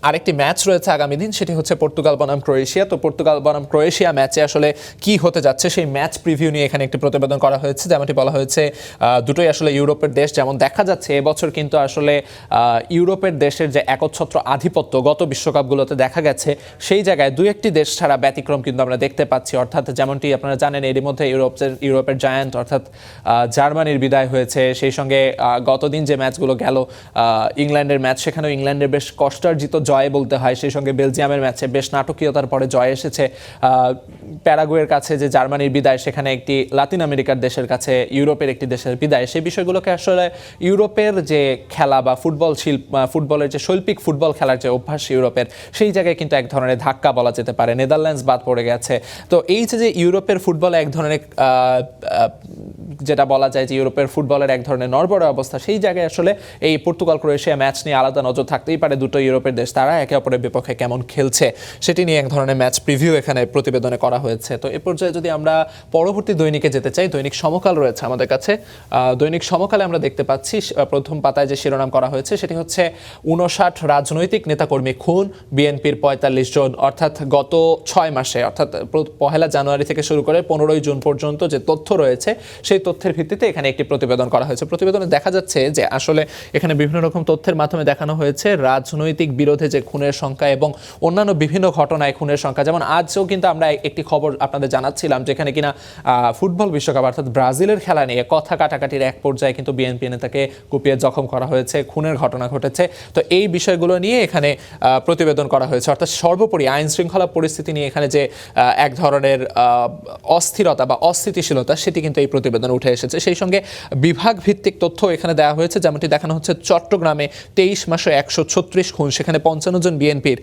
আরেকটি ম্যাচ রয়েছে আগামী দিন, সেটি হচ্ছে পর্তুগাল বনাম ক্রোয়েশিয়া। তো পর্তুগাল বনাম ক্রোয়েশিয়া ম্যাচে আসলে কি হতে যাচ্ছে, সেই ম্যাচ প্রিভিউ নিয়ে এখানে একটি প্রতিবেদন করা হয়েছে। যেমনটি বলা হয়েছে, দুটোই আসলে ইউরোপের দেশ। যেমন দেখা যাচ্ছে এবছর কিন্তু আসলে ইউরোপের দেশের যে একচ্ছত্র আধিপত্য গত বিশ্বকাপগুলোতে দেখা গেছে, সেই জায়গায় 2-1টি দেশ ছাড়া ব্যতিক্রম কিন্তু আমরা দেখতে পাচ্ছি। অর্থাৎ যেমনটি আপনারা জানেন, এরই মধ্যে ইউরোপের জায়ান্ট অর্থাৎ জার্মানির বিদায় হয়েছে। সেই সঙ্গে গতদিন যে ম্যাচগুলো গেল, ইংল্যান্ডের ম্যাচ, সেখানেও ইংল্যান্ডের বেশ কষ্টার্জিত জয় বলতে হয়। সেই সঙ্গে বেলজিয়ামের ম্যাচে বেশ নাটকীয়তার পরে জয় এসেছে। প্যারাগুয়ের কাছে যে জার্মানির বিদায়, সেখানে একটি লাতিন আমেরিকার দেশের কাছে ইউরোপের একটি দেশের বিদায়, সেই বিষয়গুলোকে আসলে ইউরোপের যে খেলা বা ফুটবলের যে শৈল্পিক ফুটবল খেলার যে অভ্যাস ইউরোপের, সেই জায়গায় কিন্তু এক ধরনের ধাক্কা বলা যেতে পারে। নেদারল্যান্ডস বাদ পড়ে গেছে। তো এই যে ইউরোপের ফুটবলে এক ধরনের যেটা বলা যায় যে ইউরোপের ফুটবলের এক ধরনের নড়বড়ে অবস্থা, সেই জায়গায় আসলে এই পর্তুগাল ক্রোয়েশিয়া ম্যাচ নিয়ে আলাদা নজর থাকতেই পারে। দুটো ইউরোপের দেশ, তারা একে অপরের বিপক্ষে কেমন খেলছে, সেটি নিয়ে এক ধরনের ম্যাচ প্রিভিউ এখানে প্রতিবেদনে করা হয়েছে। তো এ পর্যায়ে যদি আমরা পরবর্তী দৈনিকে যেতে চাই, দৈনিক সমকাল রয়েছে আমাদের কাছে। দৈনিক সমকালে আমরা দেখতে পাচ্ছি প্রথম পাতায় যে শিরোনাম করা হয়েছে, সেটি হচ্ছে 59 রাজনৈতিক নেতাকর্মী খুন, বিএনপির 45 জন। অর্থাৎ গত 6 মাসে, অর্থাৎ 1 জানুয়ারি থেকে শুরু করে 15 জুন পর্যন্ত যে তথ্য রয়েছে, সেই তথ্যের ভিত্তিতে এখানে একটি প্রতিবেদন করা হয়েছে। প্রতিবেদনে দেখা যাচ্ছে যে আসলে এখানে বিভিন্ন রকম তথ্যের মাধ্যমে দেখানো হয়েছে রাজনৈতিক বিরোধে যে খুনের সংখ্যা এবং অন্যান্য বিভিন্ন ঘটনায় খুনের সংখ্যা। যেমন আজও কিন্তু আমরা একটি খবর আপনাদের জানাচ্ছিলাম, যেখানে কিনা ফুটবল বিশ্বকাপ অর্থাৎ ব্রাজিলের খেলা নিয়ে কথা কাটাকাটির এক পর্যায়ে কিন্তু বিএনপি নেতাকে কুপিয়ে জখম করা হয়েছে, খুনের ঘটনা ঘটেছে। তো এই বিষয়গুলো নিয়ে এখানে প্রতিবেদন করা হয়েছে। অর্থাৎ সর্বোপরি আইন শৃঙ্খলা পরিস্থিতি নিয়ে এখানে যে এক ধরনের অস্থিরতা বা অস্থিতিশীলতা, সেটি কিন্তু এই প্রতিবেদনে উঠে এসেছে। সেই সঙ্গে বিভাগ ভিত্তিক তথ্য এখানে দেওয়া হয়েছে, যেমনটি দেখানো হচ্ছে চট্টগ্রামে 23 মাসে 136 খুন, সেখানে 55 জন বিএনপির।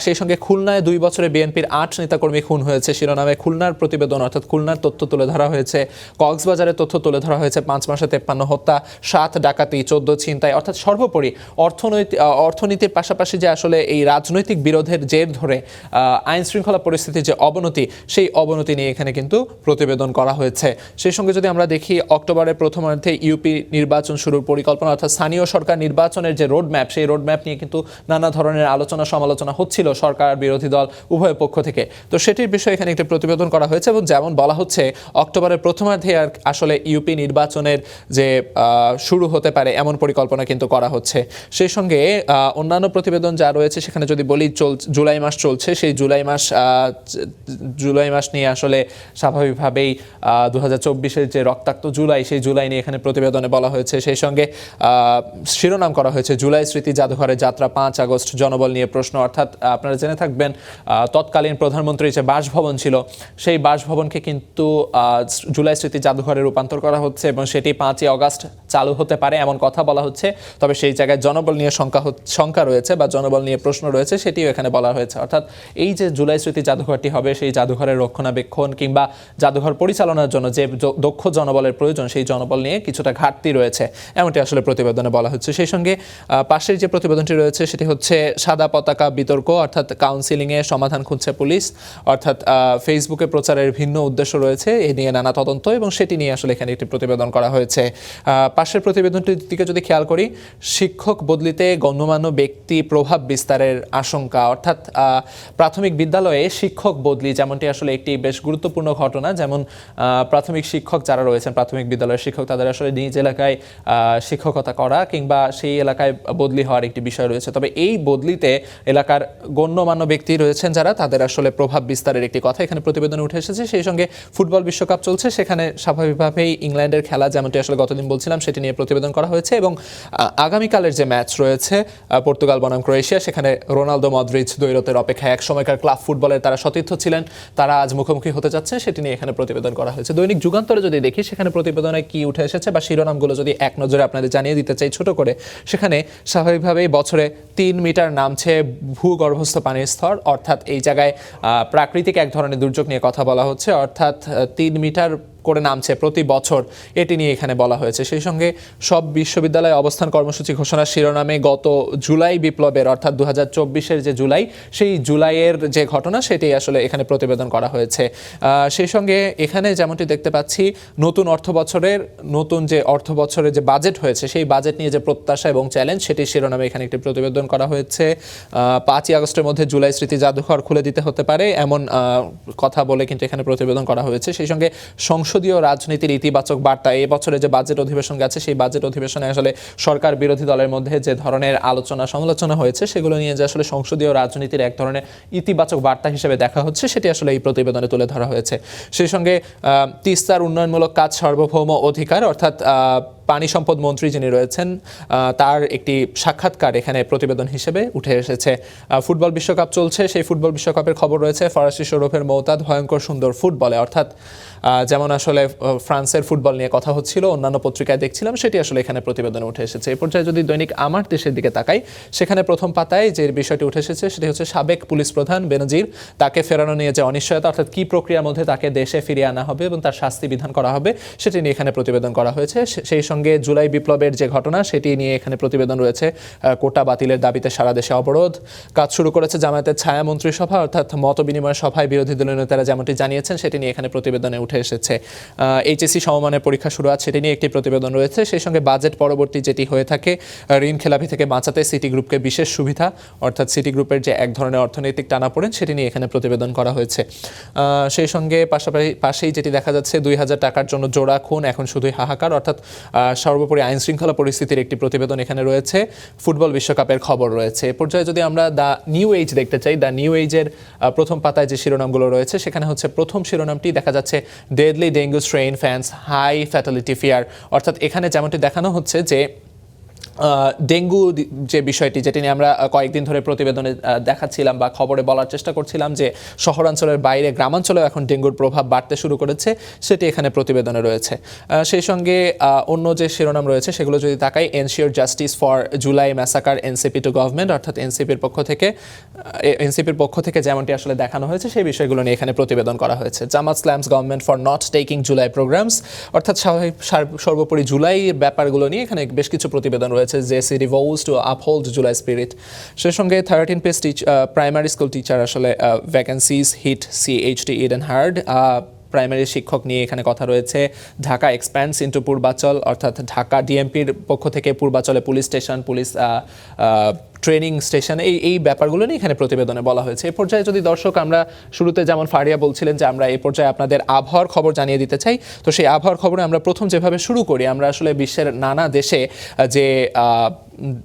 সেই সঙ্গে খুলনায় 2 বছরে বিএনপির 8 নেতাকর্মী খুন হয়েছে শিরোনামে খুলনার প্রতিবেদন, অর্থাৎ খুলনার তথ্য তুলে ধরা হয়েছে। কক্সবাজারের তথ্য তুলে ধরা হয়েছে, 5 মাসে 53 হত্যা, 7 ডাকাতি, 14 ছিনতাই। অর্থাৎ সর্বোপরি অর্থনীতির পাশাপাশি যে আসলে এই রাজনৈতিক বিরোধের জের ধরে আইন শৃঙ্খলা পরিস্থিতির যে অবনতি, সেই অবনতি নিয়ে এখানে কিন্তু প্রতিবেদন করা হয়েছে। সেই সঙ্গে যদি আমরা দেখি দেখি অক্টোবরের প্রথমার্ধে ইউপি নির্বাচন শুরুর পরিকল্পনা, অর্থাৎ স্থানীয় সরকার নির্বাচনের যে রোডম্যাপ, সেই রোডম্যাপ নিয়ে কিন্তু নানা ধরনের আলোচনা সমালোচনা হচ্ছিল সরকার বিরোধী দল উভয় পক্ষ থেকে। তো সেটির বিষয়ে এখানে একটি প্রতিবেদন করা হয়েছে এবং যেমন বলা হচ্ছে অক্টোবরের প্রথমার্ধে আসলে ইউপি নির্বাচনের যে শুরু হতে পারে এমন পরিকল্পনা কিন্তু করা হচ্ছে। সেই সঙ্গে অন্যান্য প্রতিবেদন যা রয়েছে সেখানে যদি বলি জুলাই মাস চলছে, সেই জুলাই মাস নিয়ে আসলে স্বাভাবিকভাবেই 2024-এর যে রক্তাক্ত জুলাই, সেই জুলাই নিয়ে এখানে প্রতিবেদনে বলা হয়েছে। সেই সঙ্গে শিরোনাম করা হয়েছে জুলাই স্মৃতি জাদুঘরের যাত্রা 5 আগস্ট জনবল নিয়ে প্রশ্ন। অর্থাৎ আপনারা জেনে থাকবেন তৎকালীন প্রধানমন্ত্রীর যে বাসভবন ছিল সেই বাসভবনকে কিন্তু জুলাই স্মৃতি জাদুঘরে রূপান্তর করা হচ্ছে এবং সেটি 5ই আগস্ট চালু হতে পারে এমন কথা বলা হচ্ছে। তবে সেই জায়গায় জনবল নিয়ে শঙ্কা রয়েছে বা জনবল নিয়ে প্রশ্ন রয়েছে, সেটিও এখানে বলা হয়েছে। অর্থাৎ এই যে জুলাই স্মৃতি জাদুঘরটি হবে, সেই জাদুঘরের রক্ষণাবেক্ষণ কিংবা জাদুঘর পরিচালনার জন্য যে দক্ষ জনবলের প্রয়োজন, সেই জনবল নিয়ে কিছুটা ঘাটতি রয়েছে এমনটি আসলে প্রতিবেদনে বলা হচ্ছে। সেই সঙ্গে পাশের যে প্রতিবেদনটি রয়েছে সেটি হচ্ছে সাদা পতাকা বিতর্ক, অর্থাৎ কাউন্সিলিংয়ে সমাধান খুঁজছে পুলিশ। অর্থাৎ ফেসবুকে প্রচারের ভিন্ন উদ্দেশ্য রয়েছে, এ নিয়ে নানা তদন্ত এবং সেটি নিয়ে আসলে এখানে একটি প্রতিবেদন করা হয়েছে। পাশের প্রতিবেদনটির দিকে যদি খেয়াল করি, শিক্ষক বদলিতে গণ্যমান্য ব্যক্তি প্রভাব বিস্তারের আশঙ্কা। অর্থাৎ প্রাথমিক বিদ্যালয়ে শিক্ষক বদলি যেমনটি আসলে একটি বেশ গুরুত্বপূর্ণ ঘটনা। যেমন প্রাথমিক শিক্ষক যারা রয়েছেন, প্রাথমিক বিদ্যালয়ের শিক্ষক, তাদের আসলে নিজ এলাকায় শিক্ষকতা করা কিংবা সেই এলাকায় বদলি হওয়ার একটি বিষয় রয়েছে। তবে এই বদলিতে এলাকার গণ্যমান্য ব্যক্তি রয়েছেন যারা, তাদের আসলে প্রভাব বিস্তারের একটি কথা এখানে প্রতিবেদনে উঠে এসেছে। সেই সঙ্গে ফুটবল বিশ্বকাপ চলছে, সেখানে স্বাভাবিকভাবেই ইংল্যান্ডের খেলা যেমনটি আসলে গতদিন বলছিলাম সেটি নিয়ে প্রতিবেদন করা হয়েছে এবং আগামীকালের যে ম্যাচ রয়েছে পর্তুগাল বনাম ক্রোয়েশিয়া, সেখানে রোনালদো মদ্রিচ দ্বৈরথের অপেক্ষায় এক সময়কার ক্লাব ফুটবলের তারা সতীর্থ ছিলেন, তারা আজ মুখোমুখি হতে যাচ্ছে, সেটি নিয়ে এখানে প্রতিবেদন করা হয়েছে। দৈনিক যুগান্তরে যদি দেখি সেখানে প্রতিবেদনে কি উঠে এসেছে বা শিরোনামগুলো যদি এক নজরে আপনাদের জানিয়ে দিতে চাই ছোট করে, সেখানে স্বাভাবিকভাবেই বছরে 3 মিটার নামছে ভূগর্ভস্থ পানির স্তর। অর্থাৎ এই জায়গায় প্রাকৃতিক এক ধরনের দুর্যোগ নিয়ে কথা বলা হচ্ছে, অর্থাৎ 3 মিটার করে নামছে প্রতি বছর, এটি নিয়ে এখানে বলা হয়েছে। সেই সঙ্গে সব বিশ্ববিদ্যালয়ে অবস্থান কর্মসূচি ঘোষণার শিরোনামে গত জুলাই বিপ্লবের, অর্থাৎ 2024-এর যে জুলাই, সেই জুলাইয়ের যে ঘটনা সেটি আসলে এখানে প্রতিবেদন করা হয়েছে। সেই সঙ্গে এখানে যেমনটি দেখতে পাচ্ছি নতুন অর্থ বছরের যে বাজেট হয়েছে, সেই বাজেট নিয়ে যে প্রত্যাশা এবং চ্যালেঞ্জ, সেটি শিরোনামে এখানে একটি প্রতিবেদন করা হয়েছে। 5ই আগস্টের মধ্যে জুলাই স্মৃতি জাদুঘর খুলে দিতে হতে পারে এমন কথা বলে কিন্তু এখানে প্রতিবেদন করা হয়েছে। সেই সঙ্গে সংসদীয় রাজনীতির ইতিবাচক বার্তা, এই বছরে যে বাজেট অধিবেশন গেছে, সেই বাজেট অধিবেশনে আসলে সরকার বিরোধী দলের মধ্যে যে ধরনের আলোচনা সমালোচনা হয়েছে, সেগুলো নিয়ে যে আসলে সংসদীয় রাজনীতির এক ধরনের ইতিবাচক বার্তা হিসেবে দেখা হচ্ছে, সেটি আসলে এই প্রতিবেদনে তুলে ধরা হয়েছে। সেই সঙ্গে তিস্তার উন্নয়নমূলক কাজ সার্বভৌম অধিকার, অর্থাৎ পানি সম্পদ মন্ত্রী যিনি রয়েছেন তার একটি সাক্ষাৎকার এখানে প্রতিবেদন হিসেবে উঠে এসেছে। ফুটবল বিশ্বকাপ চলছে, সেই ফুটবল বিশ্বকাপের খবর রয়েছে ফরাসি সৌরভের মৌতাদ ভয়ঙ্কর সুন্দর ফুটবলে। অর্থাৎ যেমন আসলে ফ্রান্সের ফুটবল নিয়ে কথা হচ্ছিল, অন্যান্য পত্রিকায় দেখছিলাম, সেটি আসলে এখানে প্রতিবেদনে উঠে এসেছে। এই পর্যায়ে যদি দৈনিক আমার দেশের দিকে তাকাই, সেখানে প্রথম পাতায় যে বিষয়টি উঠে এসেছে সেটি হচ্ছে সাবেক পুলিশ প্রধান বেনজির, তাকে ফেরানো নিয়ে যে অনিশ্চয়তা, অর্থাৎ কী প্রক্রিয়ার মধ্যে তাকে দেশে ফিরিয়ে আনা হবে এবং তার শাস্তি বিধান করা হবে, সেটি নিয়ে এখানে প্রতিবেদন করা হয়েছে। সেই সঙ্গে জুলাই বিপ্লবের যে ঘটনা, সেটি নিয়ে এখানে প্রতিবেদন রয়েছে। কোটা বাতিলের দাবিতে সারা দেশে অবরোধ, কাজ শুরু করেছে জামায়াতের ছায়া মন্ত্রিসভা, অর্থাৎ মত বিনিময় সভায় বিরোধী দলীয় নেতারা যেমনটি জানিয়েছেন, সেটি নিয়ে এখানে প্রতিবেদনে উঠে এসেছে। এইচএসসি সমমানের পরীক্ষা শুরু আছে, সেটি নিয়ে একটি প্রতিবেদন রয়েছে। সেই সঙ্গে বাজেট পরবর্তী যেটি হয়ে থাকে, ঋণ খেলাপি থেকে বাঁচাতে সিটি গ্রুপকে বিশেষ সুবিধা, অর্থাৎ সিটি গ্রুপের যে এক ধরনের অর্থনৈতিক টানাপোড়েন, সেটি নিয়ে এখানে প্রতিবেদন করা হয়েছে। সেই সঙ্গে পাশেই যেটি দেখা যাচ্ছে 2000 টাকার জন্য জোড়া খুন, এখন শুধুই হাহাকার, অর্থাৎ সর্বোপরি আইন শৃঙ্খলা পরিস্থিতির একটি প্রতিবেদন এখানে রয়েছে। ফুটবল বিশ্বকাপের খবর রয়েছে। এ পর্যায়ে যদি আমরা দ্য নিউ এজ দেখতে চাই, দ্য নিউ এজের প্রথম পাতায় যে শিরোনামগুলো রয়েছে, সেখানে হচ্ছে প্রথম শিরোনামটি দেখা যাচ্ছে deadly dengue strain fans high fatality fear. অর্থাৎ এখানে যেমনটি দেখানো হচ্ছে যে ডেঙ্গু যে বিষয়টি, যেটি নিয়ে আমরা কয়েকদিন ধরে প্রতিবেদনে দেখাচ্ছিলাম বা খবরে বলার চেষ্টা করছিলাম যে শহরাঞ্চলের বাইরে গ্রামাঞ্চলেও এখন ডেঙ্গুর প্রভাব বাড়তে শুরু করেছে, সেটি এখানে প্রতিবেদনে রয়েছে। সেই সঙ্গে অন্য যে শিরোনাম রয়েছে সেগুলো যদি তাকাই, ensure justice for July massacre NCP two government, অর্থাৎ এনসিপির পক্ষ থেকে যেমনটি আসলে দেখানো হয়েছে সেই বিষয়গুলো নিয়ে এখানে প্রতিবেদন করা হয়েছে। Jamaat slams government for not taking July programmes, অর্থাৎ সর্বোপরি জুলাই ব্যাপারগুলো নিয়ে এখানে বেশ কিছু প্রতিবেদন রয়েছে। JC vows to uphold July spirit. সেই সঙ্গে 13 পেজ প্রাইমারি স্কুল টিচার আসলে vacancies hit CHT Eden Hard, primary শিক্ষক নিয়ে এখানে কথা রয়েছে। ঢাকা এক্সপ্যান্ডস ইন্টু পূর্বাচল, অর্থাৎ ঢাকা ডিএমপির পক্ষ থেকে পূর্বাচলে police station, police training station, এই ব্যাপারগুলো নিয়ে এখানে প্রতিবেদনে বলা হয়েছে। এ পর্যায়ে যদি দর্শক, আমরা শুরুতে যেমন ফারিয়া বলছিলেন যে আমরা এই পর্যায়ে আপনাদের আবহাওয়ার খবর জানিয়ে দিতে চাই, তো সেই আবহাওয়ার খবরে আমরা প্রথম যেভাবে শুরু করি, আমরা আসলে বিশ্বের নানা দেশে যে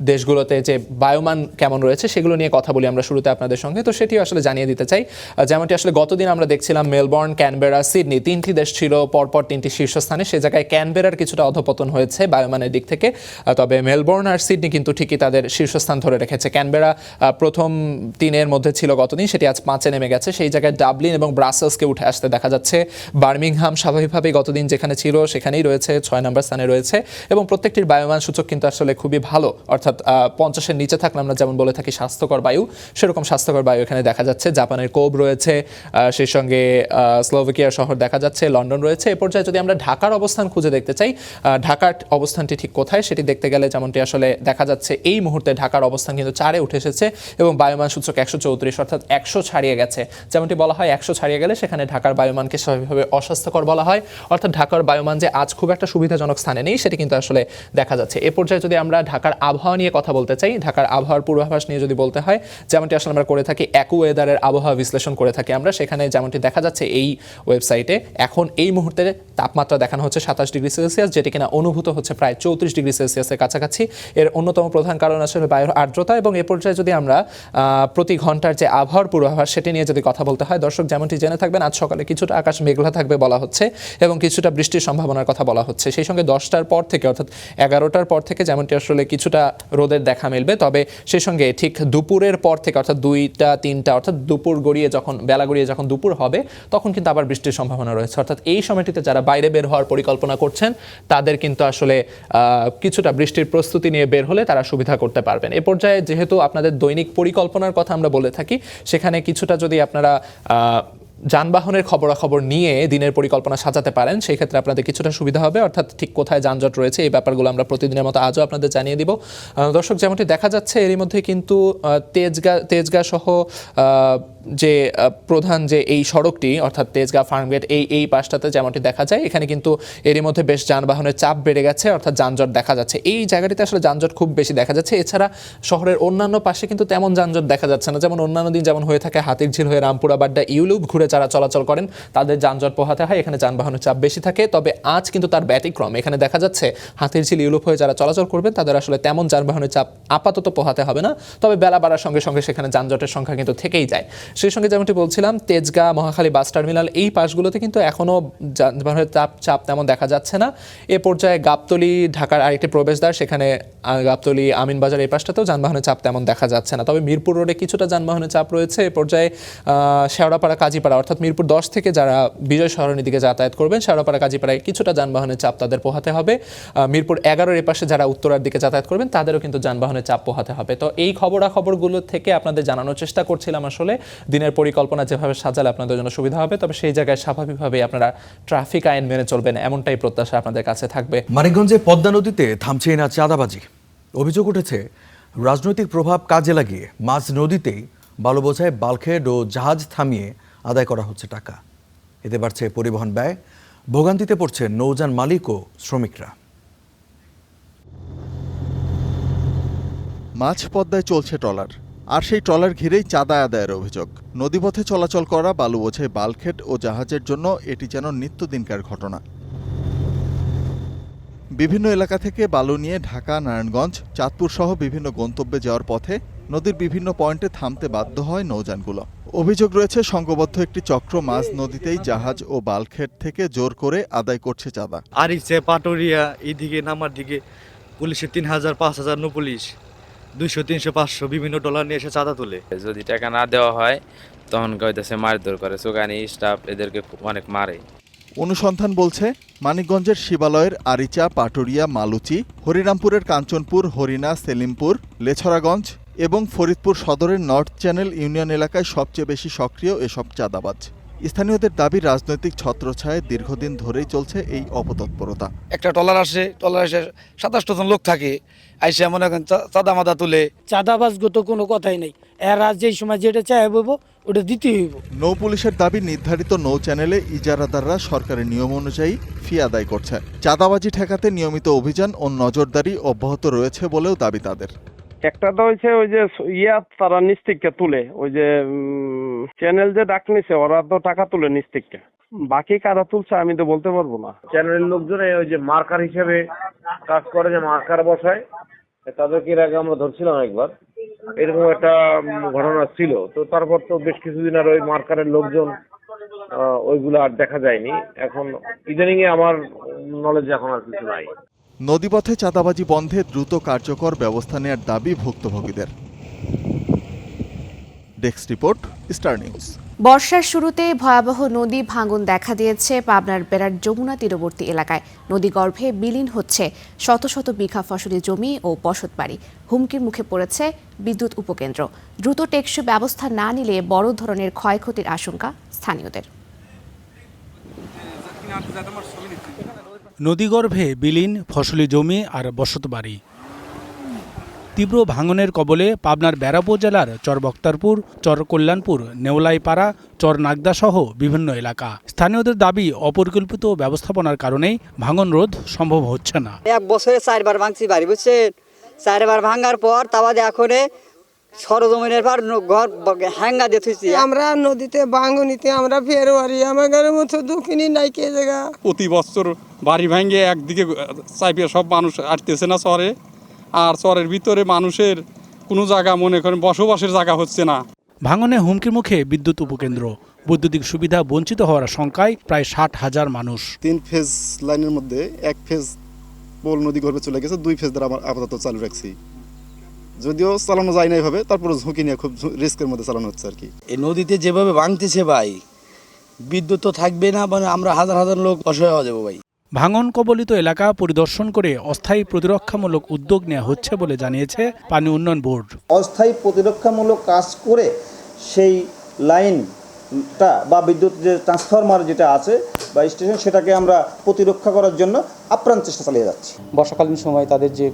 দেশগুলোতে যে বায়ুমান কেমন রয়েছে সেগুলো নিয়ে কথা বলি আমরা শুরুতে আপনাদের সঙ্গে। তো সেটিও আসলে জানিয়ে দিতে চাই, যেমনটি আসলে গতদিন আমরা দেখছিলাম মেলবোর্ন, ক্যানবেরা, সিডনি, 3টি দেশ ছিল পরপর 3টি শীর্ষস্থানে। সে জায়গায় ক্যানবেরার কিছুটা অধপতন হয়েছে বায়ুমানের দিক থেকে, তবে মেলবোর্ন আর সিডনি কিন্তু ঠিকই তাদের শীর্ষস্থান ধরে রেখেছে। ক্যানবেরা প্রথম 3-এর মধ্যে ছিল গতদিন, সেটি আজ 5-এ নেমে গেছে। সেই জায়গায় ডাবলিন এবং ব্রাসেলসকে উঠে আসতে দেখা যাচ্ছে। বার্মিংহাম স্বাভাবিকভাবেই গতদিন যেখানে ছিল সেখানেই রয়েছে, 6 নম্বর স্থানে রয়েছে, এবং প্রত্যেকটির বায়ুমান সূচক কিন্তু আসলে খুবই ভালো, অর্থাৎ 50-এর নিচে থাকলে আমরা যেমন বলে থাকি স্বাস্থ্যকর বায়ু, সেরকম স্বাস্থ্যকর বায়ু এখানে দেখা যাচ্ছে। জাপানের কোব রয়েছে, সেই সঙ্গে স্লোভাকিয়ার শহর দেখা যাচ্ছে, লন্ডন রয়েছে। এ পর্যায়ে যদি আমরা ঢাকার অবস্থান খুঁজে দেখতে চাই, ঢাকার অবস্থানটি ঠিক কোথায় সেটি দেখতে গেলে যেমনটি আসলে দেখা যাচ্ছে এই মুহূর্তে ঢাকার অবস্থান কিন্তু 4-এ উঠে এসেছে এবং বায়ুমান সূচক 134, অর্থাৎ 100 ছাড়িয়ে গেছে। যেমনটি বলা হয় 100 ছাড়িয়ে গেলে সেখানে ঢাকার বায়ুমানকে স্বাভাবিকভাবে অস্বাস্থ্যকর বলা হয়, অর্থাৎ ঢাকার বায়ুমান যে আজ খুব একটা সুবিধাজনক স্থানে নেই সেটি কিন্তু আসলে দেখা যাচ্ছে। এ পর্যায়ে যদি আমরা ঢাকার আবহাওয়া নিয়ে কথা বলতে চাই, ঢাকার আবহাওয়ার পূর্বাভাস নিয়ে যদি বলতে হয়, যেমনটি আসলে আমরা করে থাকি অ্যাকুওয়েদারের আবহাওয়া বিশ্লেষণ করে থাকি আমরা, সেখানে যেমনটি দেখা যাচ্ছে এই ওয়েবসাইটে এখন এই মুহূর্তে তাপমাত্রা দেখানো হচ্ছে 27 ডিগ্রি সেলসিয়াস, যেটি কিনা অনুভূত হচ্ছে প্রায় 34 ডিগ্রি সেলসিয়াসের কাছাকাছি। এর অন্যতম প্রধান কারণ আসলে বায়ুর আর্দ্রতা। এবং এ পর্যায়ে যদি আমরা প্রতি ঘন্টার যে আবহাওয়ার পূর্বাভাস সেটি নিয়ে যদি কথা বলতে হয়, দর্শক যেমনটি জেনে থাকবেন আজ সকালে কিছুটা আকাশ মেঘলা থাকবে বলা হচ্ছে এবং কিছুটা বৃষ্টির সম্ভাবনার কথা বলা হচ্ছে। সেই সঙ্গে 10টার পর থেকে, অর্থাৎ 11টার পর থেকে যেমনটি আসলে কিছুটা রোদের দেখা মিলবে, তবে সেই সঙ্গে ঠিক দুপুরের পর থেকে, অর্থাৎ 2টা 3টা, অর্থাৎ দুপুর গড়িয়ে যখন বেলা গড়িয়ে যখন দুপুর হবে তখন কিন্তু আবার বৃষ্টির সম্ভাবনা রয়েছে। অর্থাৎ এই সময়টিতে যারা বাইরে বের হওয়ার পরিকল্পনা করছেন তাদের কিন্তু আসলে কিছুটা বৃষ্টির প্রস্তুতি নিয়ে বের হলে তারা সুবিধা করতে পারবেন। এ পর্যায়ে যেহেতু আপনাদের দৈনিক পরিকল্পনার কথা আমরা বলে থাকি, সেখানে কিছুটা যদি আপনারা যানবাহনের খবরাখবর নিয়ে দিনের পরিকল্পনা সাজাতে পারেন, সেই ক্ষেত্রে আপনাদের কিছুটা সুবিধা হবে। অর্থাৎ ঠিক কোথায় যানজট রয়েছে এই ব্যাপারগুলো আমরা প্রতিদিনের মতো আজও আপনাদের জানিয়ে দিব। দর্শক যেমনটি দেখা যাচ্ছে এরই মধ্যে কিন্তু তেজগাঁ সহ যে প্রধান যে এই সড়কটি, অর্থাৎ তেজগাঁ ফার্মগেট, এই পাশটাতে যেমনটি দেখা যায় এখানে কিন্তু এরই মধ্যে বেশ যানবাহনের চাপ বেড়ে গেছে, অর্থাৎ যানজট দেখা যাচ্ছে। এই জায়গাটিতে আসলে যানজট খুব বেশি দেখা যাচ্ছে। এছাড়া শহরের অন্যান্য পাশে কিন্তু তেমন যানজট দেখা যাচ্ছে না, যেমন অন্যান্য দিন যেমন হয়ে থাকে হাতিরঝিল হয়ে রামপুরা বাড্ডা ইউলুপ ঘুরে যারা চলাচল করেন তাদের যানজট পোহাতে হয়, এখানে যানবাহনের চাপ বেশি থাকে। তবে আজ কিন্তু তার ব্যতিক্রম, এখানে দেখা যাচ্ছে হাতিরঝিল ইউলুপ হয়ে যারা চলাচল করবেন তাদের আসলে তেমন যানবাহনের চাপ আপাতত পোহাতে হবে না, তবে বেলা বাড়ার সঙ্গে সঙ্গে সেখানে যানজটের সংখ্যা কিন্তু থেকেই যায়। সেই সঙ্গে যেমনটি বলছিলাম তেজগাঁ, মহাখালী বাস টার্মিনাল এই পাশগুলোতে কিন্তু এখনও যানবাহনের চাপ তেমন দেখা যাচ্ছে না। এ পর্যায়ে গাবতলী ঢাকার আরেকটি প্রবেশদ্বার, সেখানে গাবতলী আমিনবাজার এই পাশটাতেও যানবাহনের চাপ তেমন দেখা যাচ্ছে না, তবে মিরপুর রোডে কিছুটা যানবাহনের চাপ রয়েছে। এ পর্যায়ে শেওড়াপাড়া কাজীপাড়া, অর্থাৎ মিরপুর 10 থেকে যারা বিজয় সরণির দিকে যাতায়াত করবেন শেওড়াপাড়া কাজীপাড়ায় কিছুটা যানবাহনের চাপ তাদের পোহাতে হবে। মিরপুর 11-এর এ পাশে যারা উত্তরার দিকে যাতায়াত করবেন তাদেরও কিন্তু যানবাহনের চাপ পোহাতে হবে। তো এই খবরাখবরগুলো থেকে আপনাদের জানানোর চেষ্টা করছিলাম আসলে দিনের পরিকল্পনা যেভাবে সাজালে আপনাদের জন্য সুবিধা হবে, তবে সেই জায়গায় স্বাভাবিকভাবেই আপনারা ট্রাফিক আইন মেনে চলবেন এমনটাই প্রত্যাশা আপনাদের কাছে থাকবে। মানিকগঞ্জে পদ্মা নদীতে থামছে না চাঁদাবাজি। অভিযোগ উঠেছে রাজনৈতিক প্রভাব কাজে লাগিয়ে মাঝ নদীতেই বালু বোঝায় বাল্কহেড ও জাহাজ থামিয়ে আদায় করা হচ্ছে টাকা। এতে বাড়ছে পরিবহন ব্যয়, ভোগান্তিতে পড়ছে নৌযান মালিক ও শ্রমিকরা। মাঝ পদ্মায় চলছে ট্রলার, আর সেই ট্রলার ঘিরেই চাঁদা আদায়ের অভিযোগ। নদীপথে চলাচল করা বালু বোঝাই বাল্কহেড ও জাহাজের জন্য এটি যেন নিত্যদিনকার ঘটনা। বিভিন্ন এলাকা থেকে বালু নিয়ে ঢাকা, নারায়ণগঞ্জ, চাঁদপুর সহ বিভিন্ন গন্তব্যে যাওয়ার পথে নদীর বিভিন্ন পয়েন্টে থামতে বাধ্য হয় নৌযানগুলো। অভিযোগ রয়েছে সংঘবদ্ধ একটি চক্র মাঝ নদীতেই জাহাজ ও বাল্কহেড থেকে জোর করে আদায় করছে চাঁদা। আরিচে পাটুরিয়া এইদিকে নামার দিকে পুলিশের 3000, 5000 নো পুলিশ 200, 300, 500 বিভিন্ন ডলার নিয়ে এসে চাঁদা তোলে। যদি টাকা না দেওয়া হয় তখন কইতেছে মারধর করে, সোগানি স্টাফ এদেরকে অনেক মারে। অনুসন্ধান বলছে মানিকগঞ্জের শিবালয়ের আরিচা, পাটুরিয়া, মালুচি, হরিরামপুরের কাঞ্চনপুর, হরিণা, সেলিমপুর, লেছরাগঞ্জ এবং ফরিদপুর সদরের নর্থ চ্যানেল ইউনিয়ন এলাকায় সবচেয়ে বেশি সক্রিয় এসব চাঁদাবাজ। স্থানীয়দের দাবি রাজনৈতিক ছত্রছায়ায় দীর্ঘদিন ধরেই চলছে এই অপতৎপরতা। একটা ট্রলার আসে 27 জন লোক থাকে, আইসা মনে করেন চাঁদা মাদা তুলে। চাঁদাবাজ গত কোনো কথাই নেই, এরা যেই সময় যেটা চায় বলবো ওটা দিতে হইব। নৌ পুলিশের দাবি নির্ধারিত নৌ চ্যানেলে ইজারাদাররা সরকারের নিয়ম অনুযায়ী ফি আদায় করছে। চাঁদাবাজি ঠেকাতে নিয়মিত অভিযান ও নজরদারি অব্যাহত রয়েছে বলেও দাবি তাদের। একটা তো হয়েছে ওই যে তারা নিচ থেকে তুলে, ওই যে চ্যানেল যে ডাক নিছে ওরা তো টাকা তুলে নিচ থেকে, বাকি কারা তুলছে আমি তো বলতে পারবো না। চ্যানেলের লোকজন ওই যে মার্কার হিসেবে কাজ করে, যে মার্কার বসায়, তাদেরকে এর আগে আমরা ধরছিলাম একবার, এরকম একটা ঘটনা ছিল। তো তারপর তো বেশ কিছুদিন আর ওই মার্কারের লোকজন ওইগুলো আর দেখা যায়নি। এখন ইদানিং এ আমার নলেজ এখন আর কিছু নাই। নদীপথে চাঁদাবাজি বন্ধে দ্রুত কার্যকর ব্যবস্থা নেওয়ার দাবি ভুক্তভোগীদের। Desk report, star news. বর্ষার শুরুতে ভয়াবহ নদী ভাঙন দেখা দিয়েছে পাবনার বেড়ার যমুনা তীরবর্তী এলাকায়। নদীগর্ভে বিলীন হচ্ছে শত শত বিঘা ফসলি জমি ও বসতবাড়ি। হুমকির মুখে পড়েছে বিদ্যুৎ উপকেন্দ্র। দ্রুত টেকসই ব্যবস্থা না নিলে বড় ধরনের ক্ষয়ক্ষতির আশঙ্কা স্থানীয়দের। নদীগর্ভে বিলীন ফসলি জমি আর বসতবাড়ি। তীব্র ভাঙনের কবলে পাবনার বেড়া উপজেলার চর বক্তারপুর, চর কল্যাণপুর, নেওলাইপাড়া, চর নাগদা সহ বিভিন্ন এলাকা। স্থানীয়দের দাবি অপরিকল্পিত ব্যবস্থাপনার কারণেই ভাঙন রোধ সম্ভব হচ্ছে না। এক বছরে 4বার ভাঙছি বাড়ি, বুঝছেন? 4বার ভাঙার পর তাবাদে এখন সরজমিনের পর ঘর হ্যাঙ্গা দিয়ে থুইছি। আমরা নদীতে ভাঙনিতে আমরা ফেরোয়ারি, আমাদের মতো দুঃখিনী নাই কে জায়গা। প্রতি বছর বাড়ি ভাঙে একদিকে চাইপে সব মানুষ আসতেছে না চরে, আর চরের ভিতরে মানুষের কোনো জায়গা মনে করেন বসবাসের জায়গা হচ্ছে না। ভাঙনে হুমকির মুখে বিদ্যুৎ উপকেন্দ্র। বৈদ্যুতিক সুবিধা বঞ্চিত হওয়ার আশঙ্কায় প্রায় 60,000 মানুষ। 3 ফেজ লাইনের মধ্যে 1 ফেজ পোল নদী গর্ভে চলে গেছে, 2 ফেজ দ্বারা আপাতত চালু রাখছি। যদিও চালানো যায় না এইভাবে, তারপরে ঝুঁকি নিয়ে খুব রিস্কের মধ্যে চালানো হচ্ছে আর কি। এই নদীতে যেভাবে ভাঙতেছে ভাই, বিদ্যুৎ তো থাকবে না, মানে আমরা হাজার হাজার লোক অসহায় হয়ে যাবো ভাই। ভাঙন কবলিত এলাকা পরিদর্শন করে অস্থায়ী প্রতিরক্ষামূলক উদ্যোগ নেওয়া হচ্ছে বলে জানিয়েছে পানি উন্নয়ন বোর্ড। অস্থায়ী প্রতিরক্ষামূলক কাজ করে সেই লাইনটা বা বিদ্যুৎ যে ট্রান্সফরমার যেটা আছে বা স্টেশন, সেটাকে আমরা প্রতিরক্ষা করার জন্য আপ্রাণ চেষ্টা চালিয়ে যাচ্ছি। বর্ষাকালীন সময় তাদের যে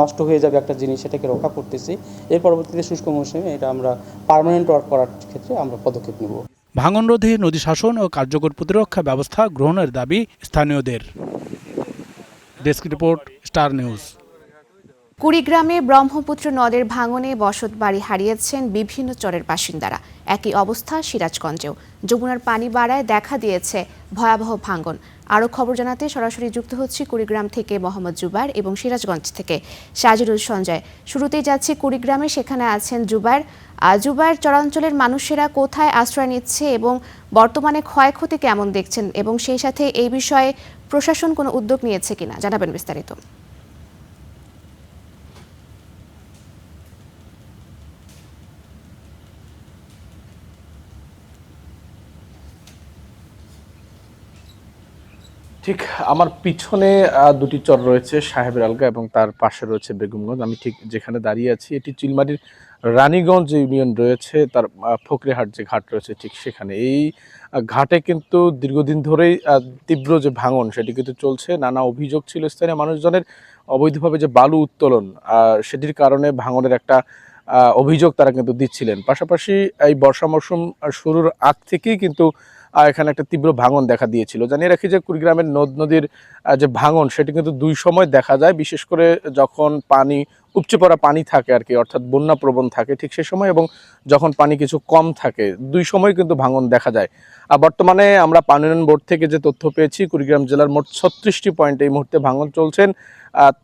নষ্ট হয়ে যাবে একটা জিনিস, সেটাকে রক্ষা করতেছি। এর পরবর্তীতে শুষ্ক মৌসুমে এটা আমরা পার্মানেন্ট ওয়ার্ক করার ক্ষেত্রে আমরা পদক্ষেপ নেব। ভাঙন রোধে নদী শাসন ও কার্যকর প্রতিরক্ষা ব্যবস্থা গ্রহণের দাবি স্থানীয়দের। Desk report, star news. কুড়িগ্রামে ব্রহ্মপুত্র নদের ভাঙনে বসতবাড়ি হারিয়েছেন বিভিন্ন চরের বাসিন্দারা। একই অবস্থা সিরাজগঞ্জেও। যমুনার পানি বাড়ায় দেখা দিয়েছে ভয়াবহ ভাঙন। আরও খবর জানাতে সরাসরি যুক্ত হচ্ছি কুড়িগ্রাম থেকে মোহাম্মদ জুবার এবং সিরাজগঞ্জ থেকে সাজিরুল সঞ্জয়। শুরুতেই যাচ্ছি কুড়িগ্রামে, সেখানে আছেন জুবার। জুবার, চরাঞ্চলের মানুষেরা কোথায় আশ্রয় নিচ্ছে এবং বর্তমানে ক্ষয়ক্ষতি কেমন দেখছেন, এবং সেই সাথে এই বিষয়ে প্রশাসন কোনো উদ্যোগ নিয়েছে কিনা জানাবেন বিস্তারিত। ঠিক আমার পিছনে দুটি চর রয়েছে, সাহেবের আলগা এবং তার পাশে রয়েছে বেগমগঞ্জ। আমি ঠিক যেখানে দাঁড়িয়ে আছি এটি চিলমারির রানীগঞ্জ ইউনিয়ন রয়েছে, তার ফকরিহাট যে ঘাট রয়েছে ঠিক সেখানে। এই ঘাটে কিন্তু দীর্ঘদিন ধরেই তীব্র যে ভাঙন সেটি কিন্তু চলছে। নানা অভিযোগ ছিল স্থানীয় মানুষজনের, অবৈধভাবে যে বালু উত্তোলন সেটির কারণে ভাঙনের একটা অভিযোগ তারা কিন্তু দিচ্ছিলেন। পাশাপাশি এই বর্ষা মৌসুম শুরুর আগ থেকেই কিন্তু এখানে একটা তীব্র ভাঙন দেখা দিয়েছিল। জানিয়ে রাখি যে কুড়িগ্রামের নদ নদীর যে ভাঙন সেটি কিন্তু দুই সময় দেখা যায়, বিশেষ করে যখন পানি উপচে পড়া পানি থাকে আর কি, অর্থাৎ বন্যা প্রবণ থাকে ঠিক সে সময়, এবং যখন পানি কিছু কম থাকে, দুই সময় কিন্তু ভাঙন দেখা যায়। আর বর্তমানে আমরা পানি উন্নয়ন বোর্ড থেকে যে তথ্য পেয়েছি, কুড়িগ্রাম জেলার মোট 36টি পয়েন্টে এই মুহূর্তে ভাঙন চলছেন।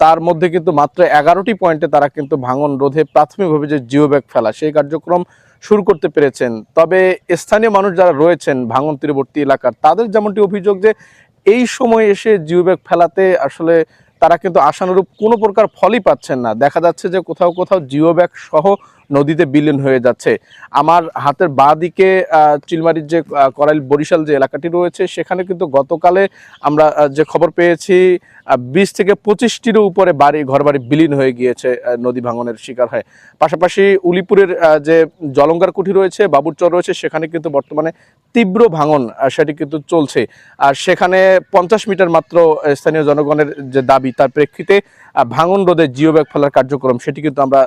তার মধ্যে কিন্তু মাত্র 11টি পয়েন্টে তারা কিন্তু ভাঙন রোধে প্রাথমিকভাবে যে জিও ব্যাগ ফেলা সেই কার্যক্রম শুরু করতে পেরেছেন। তবে স্থানীয় মানুষ যারা রয়েছেন ভাঙন তীরবর্তী এলাকার, তাদের যেমনটি অভিযোগ যে এই সময় এসে জিও ব্যাগ ফেলাতে আসলে তারা কিন্তু আশানুরূপ কোনো প্রকার ফলই পাচ্ছেন না। দেখা যাচ্ছে যে কোথাও কোথাও জিও ব্যাগ সহ নদীতে বিলীন হয়ে যাচ্ছে। আমার হাতের বাঁ দিকে চিলমারির যে করাইল বরিশাল যে এলাকাটি রয়েছে, সেখানে কিন্তু গতকালে আমরা যে খবর পেয়েছি 20 থেকে 25টিরও উপরে ঘরবাড়ি বিলীন হয়ে গিয়েছে নদী ভাঙনের শিকার হয়। পাশাপাশি উলিপুরের যে জলঙ্গার কুঠি রয়েছে, বাবুরচর রয়েছে, সেখানে কিন্তু বর্তমানে তীব্র ভাঙন সেটি কিন্তু চলছে। আর সেখানে 50 মিটার মাত্র স্থানীয় জনগণের যে দাবি, তার প্রেক্ষিতে ভাঙন রোধে জিও ব্যাগ ফেলার কার্যক্রম সেটি কিন্তু আমরা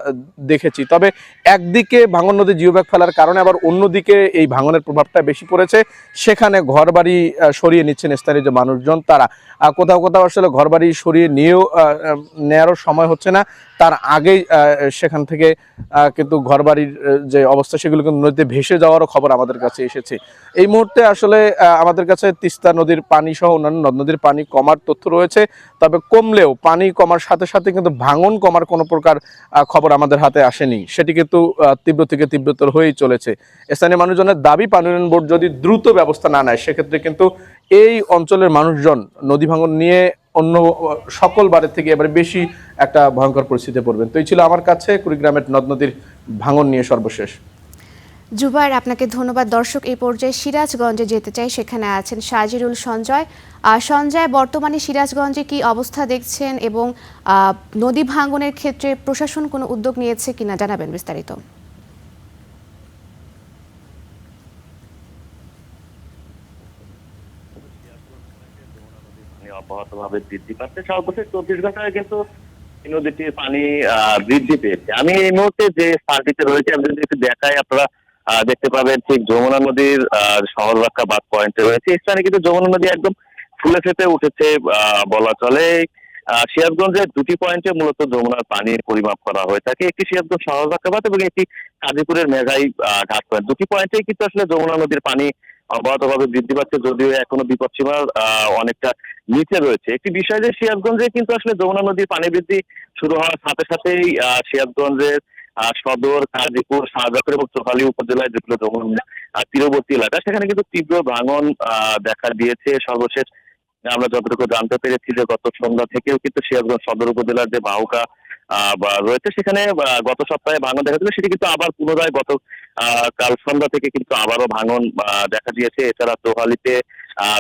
দেখেছি। তবে একদিকে ভাঙন নদী জিও ব্যাগ ফেলার কারণে আবার অন্যদিকে এই ভাঙনের প্রভাবটা বেশি পড়েছে। সেখানে ঘরবাড়ি সরিয়ে নিচ্ছেন স্থানীয় যে মানুষজন, তারা কোথাও কোথাও আসলে ঘরবাড়ি সরিয়ে নেওয়ারও সময় হচ্ছে না, তার আগেই সেখান থেকে কিন্তু ঘরবাড়ির যে অবস্থা সেগুলো কিন্তু নদীতে ভেসে যাওয়ারও খবর আমাদের কাছে এসেছে। এই মুহূর্তে আসলে আমাদের কাছে তিস্তা নদীর পানি সহ অন্যান্য নদ নদীর পানি কমার তথ্য রয়েছে, তবে কমলেও পানি কমার সাথে সাথে কিন্তু ভাঙন কমার কোনো প্রকার খবর আমাদের হাতে আসেনি। সেটি কিন্তু তীব্র থেকে তীব্রতর হয়েই চলেছে। স্থানীয় মানুষজনের দাবি, পানি উন্নয়ন বোর্ড যদি দ্রুত ব্যবস্থা না নেয় সেক্ষেত্রে কিন্তু এই অঞ্চলের মানুষজন নদী ভাঙন নিয়ে অন্য সকল বারের থেকে এবারে বেশি একটা ভয়ঙ্কর পরিস্থিতিতে পড়বেন। তো এই ছিল আমার কাছে কুড়িগ্রামের নদ নদীর ভাঙন নিয়ে সর্বশেষ। জুবায়ের, আপনাকে ধন্যবাদ। দর্শক, এই পর্যায়ে সিরাজগঞ্জে যেতে চাই, সেখানে আছেন সাজিরুল সঞ্জয়। সঞ্জয়, বর্তমানে সিরাজগঞ্জে কি অবস্থা দেখছেন এবং নদী ভাঙনের ক্ষেত্রে প্রশাসন কোনো উদ্যোগ নিয়েছে কিনা জানাবেন বিস্তারিত। অব্যাহতভাবে বৃদ্ধি পাচ্ছে। সর্বশেষ 24 ঘন্টায় কিন্তু নদীটির পানি বৃদ্ধি পেয়েছে। আমি এই মুহূর্তে যে স্থানটিতে রয়েছে আমি যদি একটু দেখাই, আপনারা দেখতে পাবেন ঠিক যমুনা নদীর শহররক্ষা বাঁধ পয়েন্টে রয়েছে। এই স্থানে কিন্তু যমুনা নদী একদম ফুলে ফেঁপে উঠেছে বলা চলে। সিরাজগঞ্জের দুটি পয়েন্টে মূলত যমুনার পানির পরিমাপ করা হয়ে থাকে, একটি সিরাজগঞ্জ শহররক্ষা বাঁধ এবং একটি কাজীপুরের মেঘাই ঘাট পয়েন্ট। দুটি পয়েন্টেই কিন্তু আসলে যমুনা নদীর পানি অব্যাহতভাবে বৃদ্ধি পাচ্ছে, যদিও এখনো বিপদসীমার অনেকটা নিচে রয়েছে। একটি বিষয় যে সিরাজগঞ্জে কিন্তু আসলে যমুনা নদীর পানি বৃদ্ধি শুরু হওয়ার সাথে সাথেই সিরাজগঞ্জের সদর, কাজীপুর, শাহজাহানপুর এবং চোখালী উপজেলায় যেগুলো যমুনা তীরবর্তী এলাকা সেখানে কিন্তু তীব্র ভাঙন দেখা দিয়েছে। সর্বশেষ আমরা যতটুকু জানতে পেরেছি যে গত সন্ধ্যা থেকেও কিন্তু সিরাজগঞ্জ সদর উপজেলার যে বাহুকা রয়েছে সেখানে গত সপ্তাহে ভাঙন দেখা দিল, সেটি কিন্তু আবার পুনরায় কাল সন্ধ্যা থেকে কিন্তু আবারও ভাঙন দেখা দিয়েছে। এছাড়া চোহালিতে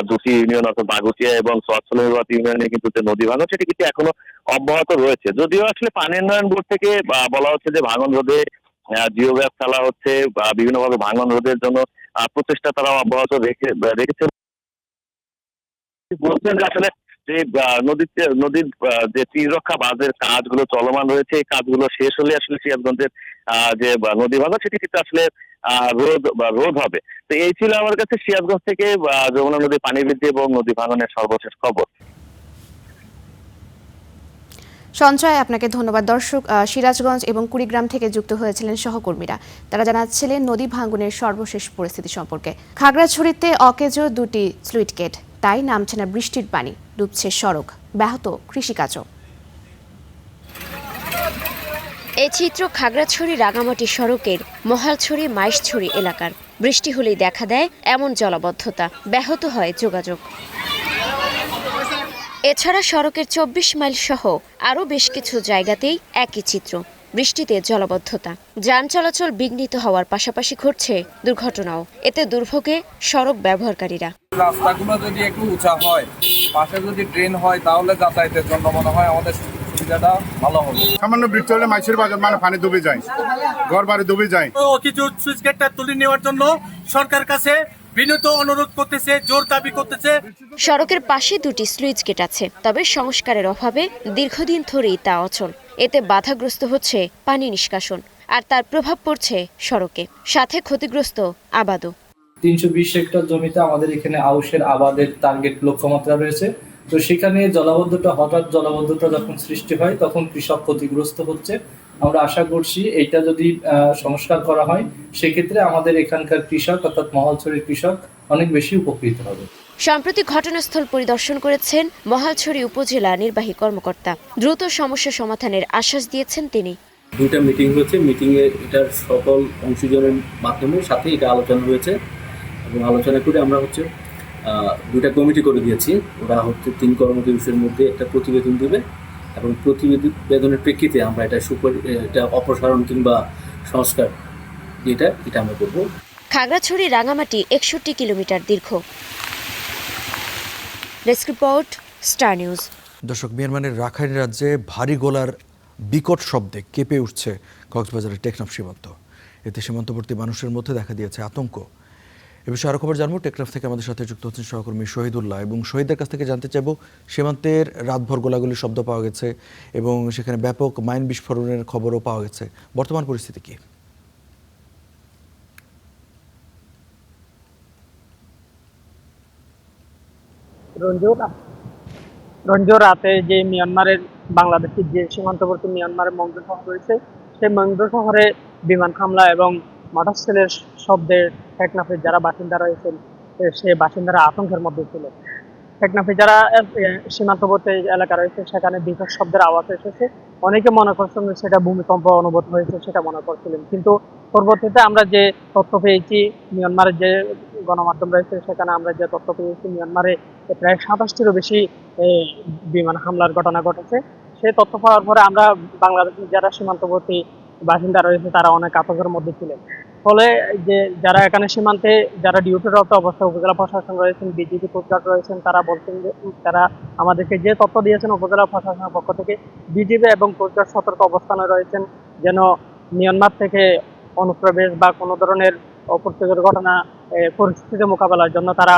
দুটি ইউনিয়ন অর্থাৎ বাগুটিয়া এবং সোয়াতসলেবাদ ইউনিয়নে কিন্তু যে নদী ভাঙন সেটি কিন্তু এখনো অব্যাহত রয়েছে। যদিও আসলে পানি উন্নয়ন বোর্ড থেকে বলা হচ্ছে যে ভাঙন রোধে জিও ব্যাগ ফেলা হচ্ছে, বিভিন্নভাবে ভাঙন রোধের জন্য প্রচেষ্টা তারা অব্যাহত রেখেছে। বলছেন যে আসলে যে নদীর যে তীর রক্ষা বাঁধের কাজগুলো চলমান রয়েছে, এই কাজগুলো শেষ হলে আসলে সিরাজগঞ্জের যে নদী ভাঙন সেটি কিন্তু আসলে রোধ হবে। তো এই ছিল আমার কাছে সিরাজগঞ্জ থেকে যমুনা নদীর পানি বৃদ্ধি এবং নদী ভাঙনের সর্বশেষ খবর। সঞ্জয়, আপনাকে ধন্যবাদ। দর্শক, সিরাজগঞ্জ এবং কুড়িগ্রাম থেকে যুক্ত হয়েছিলেন সহকর্মীরা, তারা জানাচ্ছিলেন নদী ভাঙনের সর্বশেষ পরিস্থিতি সম্পর্কে। খাগড়াছড়িতে অকেজো দুটি স্লুইস গেট, তাই নামছে না বৃষ্টির পানি, ডুবছে সড়ক, ব্যাহত কৃষিকাজও। এই চিত্র খাগড়াছড়ি রাঙামাটি সড়কের মহালছড়ি মাইশছড়ি এলাকার। বৃষ্টি হলেই দেখা দেয় এমন জলাবদ্ধতা, ব্যাহত হয় যোগাযোগ। এছাড়া সড়কের 24 মাইল সহ আরও বেশ কিছু জায়গাতেই একই চিত্র, বৃষ্টিতে জলাবদ্ধতা, যান চলাচল বিঘ্নিত হওয়ার পাশাপাশি ঘটছে দুর্ঘটনাও। এতে দুর্ভোগে সড়ক ব্যবহারকারীরা। রাস্তাগুলো যদি একটু উঁচা হয়, পাশে যদি ড্রেন হয়, তাহলে যাতায়াতের জন্য মনে হয় আমাদের সুবিধাটা ভালো হবে। সামান্য বৃষ্টি হলে মাইশের বাজার মানে পানি ডুবে যায়, ঘর বাড়ি ডুবে যায়। কিছু সুইচ গেটটা তুলে নেওয়ার জন্য সরকার কাছে বিনীত অনুরোধ করতেছে, জোর দাবি করতেছে। সড়কের পাশে দুটি স্লুইস গেট আছে, তবে সংস্কারের অভাবে দীর্ঘদিন ধরেই তা অচল। এতে বাধাগ্রস্ত হচ্ছে পানি নিষ্কাশন, আর তার প্রভাব পড়ছে সড়কে, সাথে ক্ষতিগ্রস্ত আবাদও। 320 হেক্টর জমিতে আমাদের এখানে আউশের আবাদের টার্গেট লক্ষ্যমাত্রা রয়েছে। তো সেখানে হঠাৎ জলাবদ্ধতা যখন সৃষ্টি হয় তখন কৃষক ক্ষতিগ্রস্ত হচ্ছে। আমরা আশা করছি এটা যদি সংস্কার করা হয় সেক্ষেত্রে আমাদের এখানকার কৃষক অর্থাৎ মহালছড়ির কৃষক অনেক বেশি উপকৃত হবে। সম্প্রতি ঘটনাস্থল পরিদর্শন করেছেন মহালছড়ি উপজেলা নির্বাহী কর্মকর্তা। দ্রুত সমস্যা সমাধানের আশ্বাস দিয়েছেন তিনি। দুইটা মিটিং হয়েছে, মিটিংয়ে এটার সকল অংশীজনের মাধ্যমে সাথে এটা আলোচনা হয়েছে এবং আলোচনা করে আমরা দুইটা কমিটি করে দিয়েছি। ওরা 3 কর্মদিবসের মধ্যে একটা প্রতিবেদন দেবে এবং প্রতিবেদনের প্রেক্ষিতে আমরা এটা অপসারণ কিংবা সংস্কার এটা আমরা করব। খাগড়াছড়ি রাঙামাটি 61 কিলোমিটার দীর্ঘ। Desk report, star news. দর্শক, মিয়ানমারের রাখাইন রাজ্যে ভারী গোলার বিকট শব্দে কেঁপে উঠছে কক্সবাজারের টেকনাফ সীমান্ত। এতে সীমান্তবর্তী মানুষের মধ্যে দেখা দিয়েছে আতঙ্ক। এ বিষয়ে আরো খবর জানবো। টেকনাফ থেকে আমাদের সাথে যুক্ত হচ্ছেন সহকর্মী শহীদুল্লাহ, এবং শহীদের কাছ থেকে জানতে চাইবো সীমান্তের রাতভর গোলাগুলির শব্দ পাওয়া গেছে এবং সেখানে ব্যাপক মাইন বিস্ফোরণের খবরও পাওয়া গেছে। বর্তমান পরিস্থিতি কি? রঞ্জু রাতে যে মিয়ানমারের বাংলাদেশের যে সীমান্তবর্তী মিয়ানমারের মংডু শহর রয়েছে, সেই মংডু শহরে বিমান হামলা এবং মোটর সেলের শব্দে টেকনাফের যারা বাসিন্দা রয়েছেন সে বাসিন্দারা আতঙ্কের মধ্যে ছিল। টেকনাফে যারা সীমান্তবর্তী এলাকা রয়েছে সেখানে বিকট শব্দের আওয়াজ এসেছে। অনেকে মনে করছেন সেটা ভূমিকম্প অনুভূত হয়েছে, সেটা মনে করছিলেন। কিন্তু পরবর্তীতে আমরা যে তথ্য পেয়েছি, মিয়ানমারের যে গণমাধ্যম রয়েছে সেখানে আমরা যে তথ্য পেয়েছি, মিয়ানমারে প্রায় 27টিরও বেশি বিমান হামলার ঘটনা ঘটেছে। সেই তথ্য পাওয়ার পরে আমরা বাংলাদেশের যারা সীমান্তবর্তী বাসিন্দা রয়েছে তারা অনেক আতঙ্কের মধ্যে ছিলেন। ফলে যে যারা এখানে সীমান্তে যারা ডিউটিরত অবস্থায় উপজেলা প্রশাসন রয়েছেন, বিজিবি কোস্টগার্ড রয়েছেন, তারা বলছেন যে তারা আমাদেরকে যে তথ্য দিয়েছেন উপজেলা প্রশাসনের পক্ষ থেকে, বিজিবি এবং কোস্টগার্ড সতর্ক অবস্থানে রয়েছেন যেন মিয়ানমার থেকে অনুপ্রবেশ বা কোনো ধরনের অপ্রীতিকর ঘটনা পরিস্থিতি মোকাবেলার জন্য তারা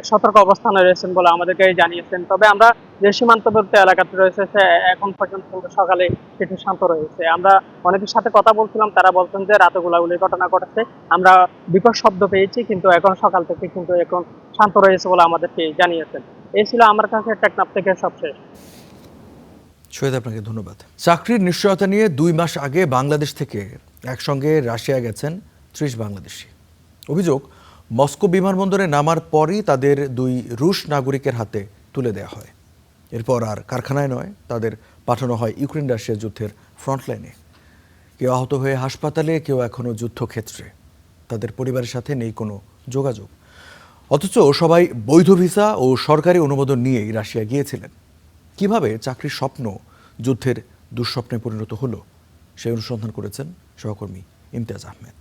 সতর্ক অবস্থানে রয়েছেন বলে আমাদেরকে জানিয়েছেন। তবে আমরা যে সীমান্তবর্তী এলাকাতে রয়েছে সে এখন পর্যন্ত কিন্তু সকালে একটু শান্ত রয়েছে। আমরা অনেকের সাথে কথা বলছিলাম, তারা বলছেন যে রাতে গোলাগুলির ঘটনা ঘটেছে, আমরা বিকট শব্দ পেয়েছি, কিন্তু এখন সকাল থেকে কিন্তু এখন শান্ত রয়েছে বলে আমাদেরকে জানিয়েছেন। এই ছিল আমার কাছে টেকনাফ থেকে সবশেষ। শহীদ, আপনাকে ধন্যবাদ। চাকরির নিশ্চয়তা নিয়ে 2 মাস আগে বাংলাদেশ থেকে একসঙ্গে রাশিয়া গেছেন 30 বাংলাদেশি। অভিযোগ, মস্কো বিমানবন্দরে নামার পরই তাদের 2 রুশ নাগরিকের হাতে তুলে দেওয়া হয়। এরপর আর কারখানায় নয়, তাদের পাঠানো হয় ইউক্রেন রাশিয়া যুদ্ধের ফ্রন্টলাইনে। কেউ আহত হয়ে হাসপাতালে, কেউ এখনও যুদ্ধক্ষেত্রে। তাদের পরিবারের সাথে নেই কোনো যোগাযোগ, অথচ সবাই বৈধ ভিসা ও সরকারি অনুমোদন নিয়েই রাশিয়া গিয়েছিলেন। কিভাবে চাকরির স্বপ্ন যুদ্ধের দুঃস্বপ্নে পরিণত হলো, সেই অনুসন্ধান করেছেন সহকর্মী ইমতিয়াজ আহমেদ।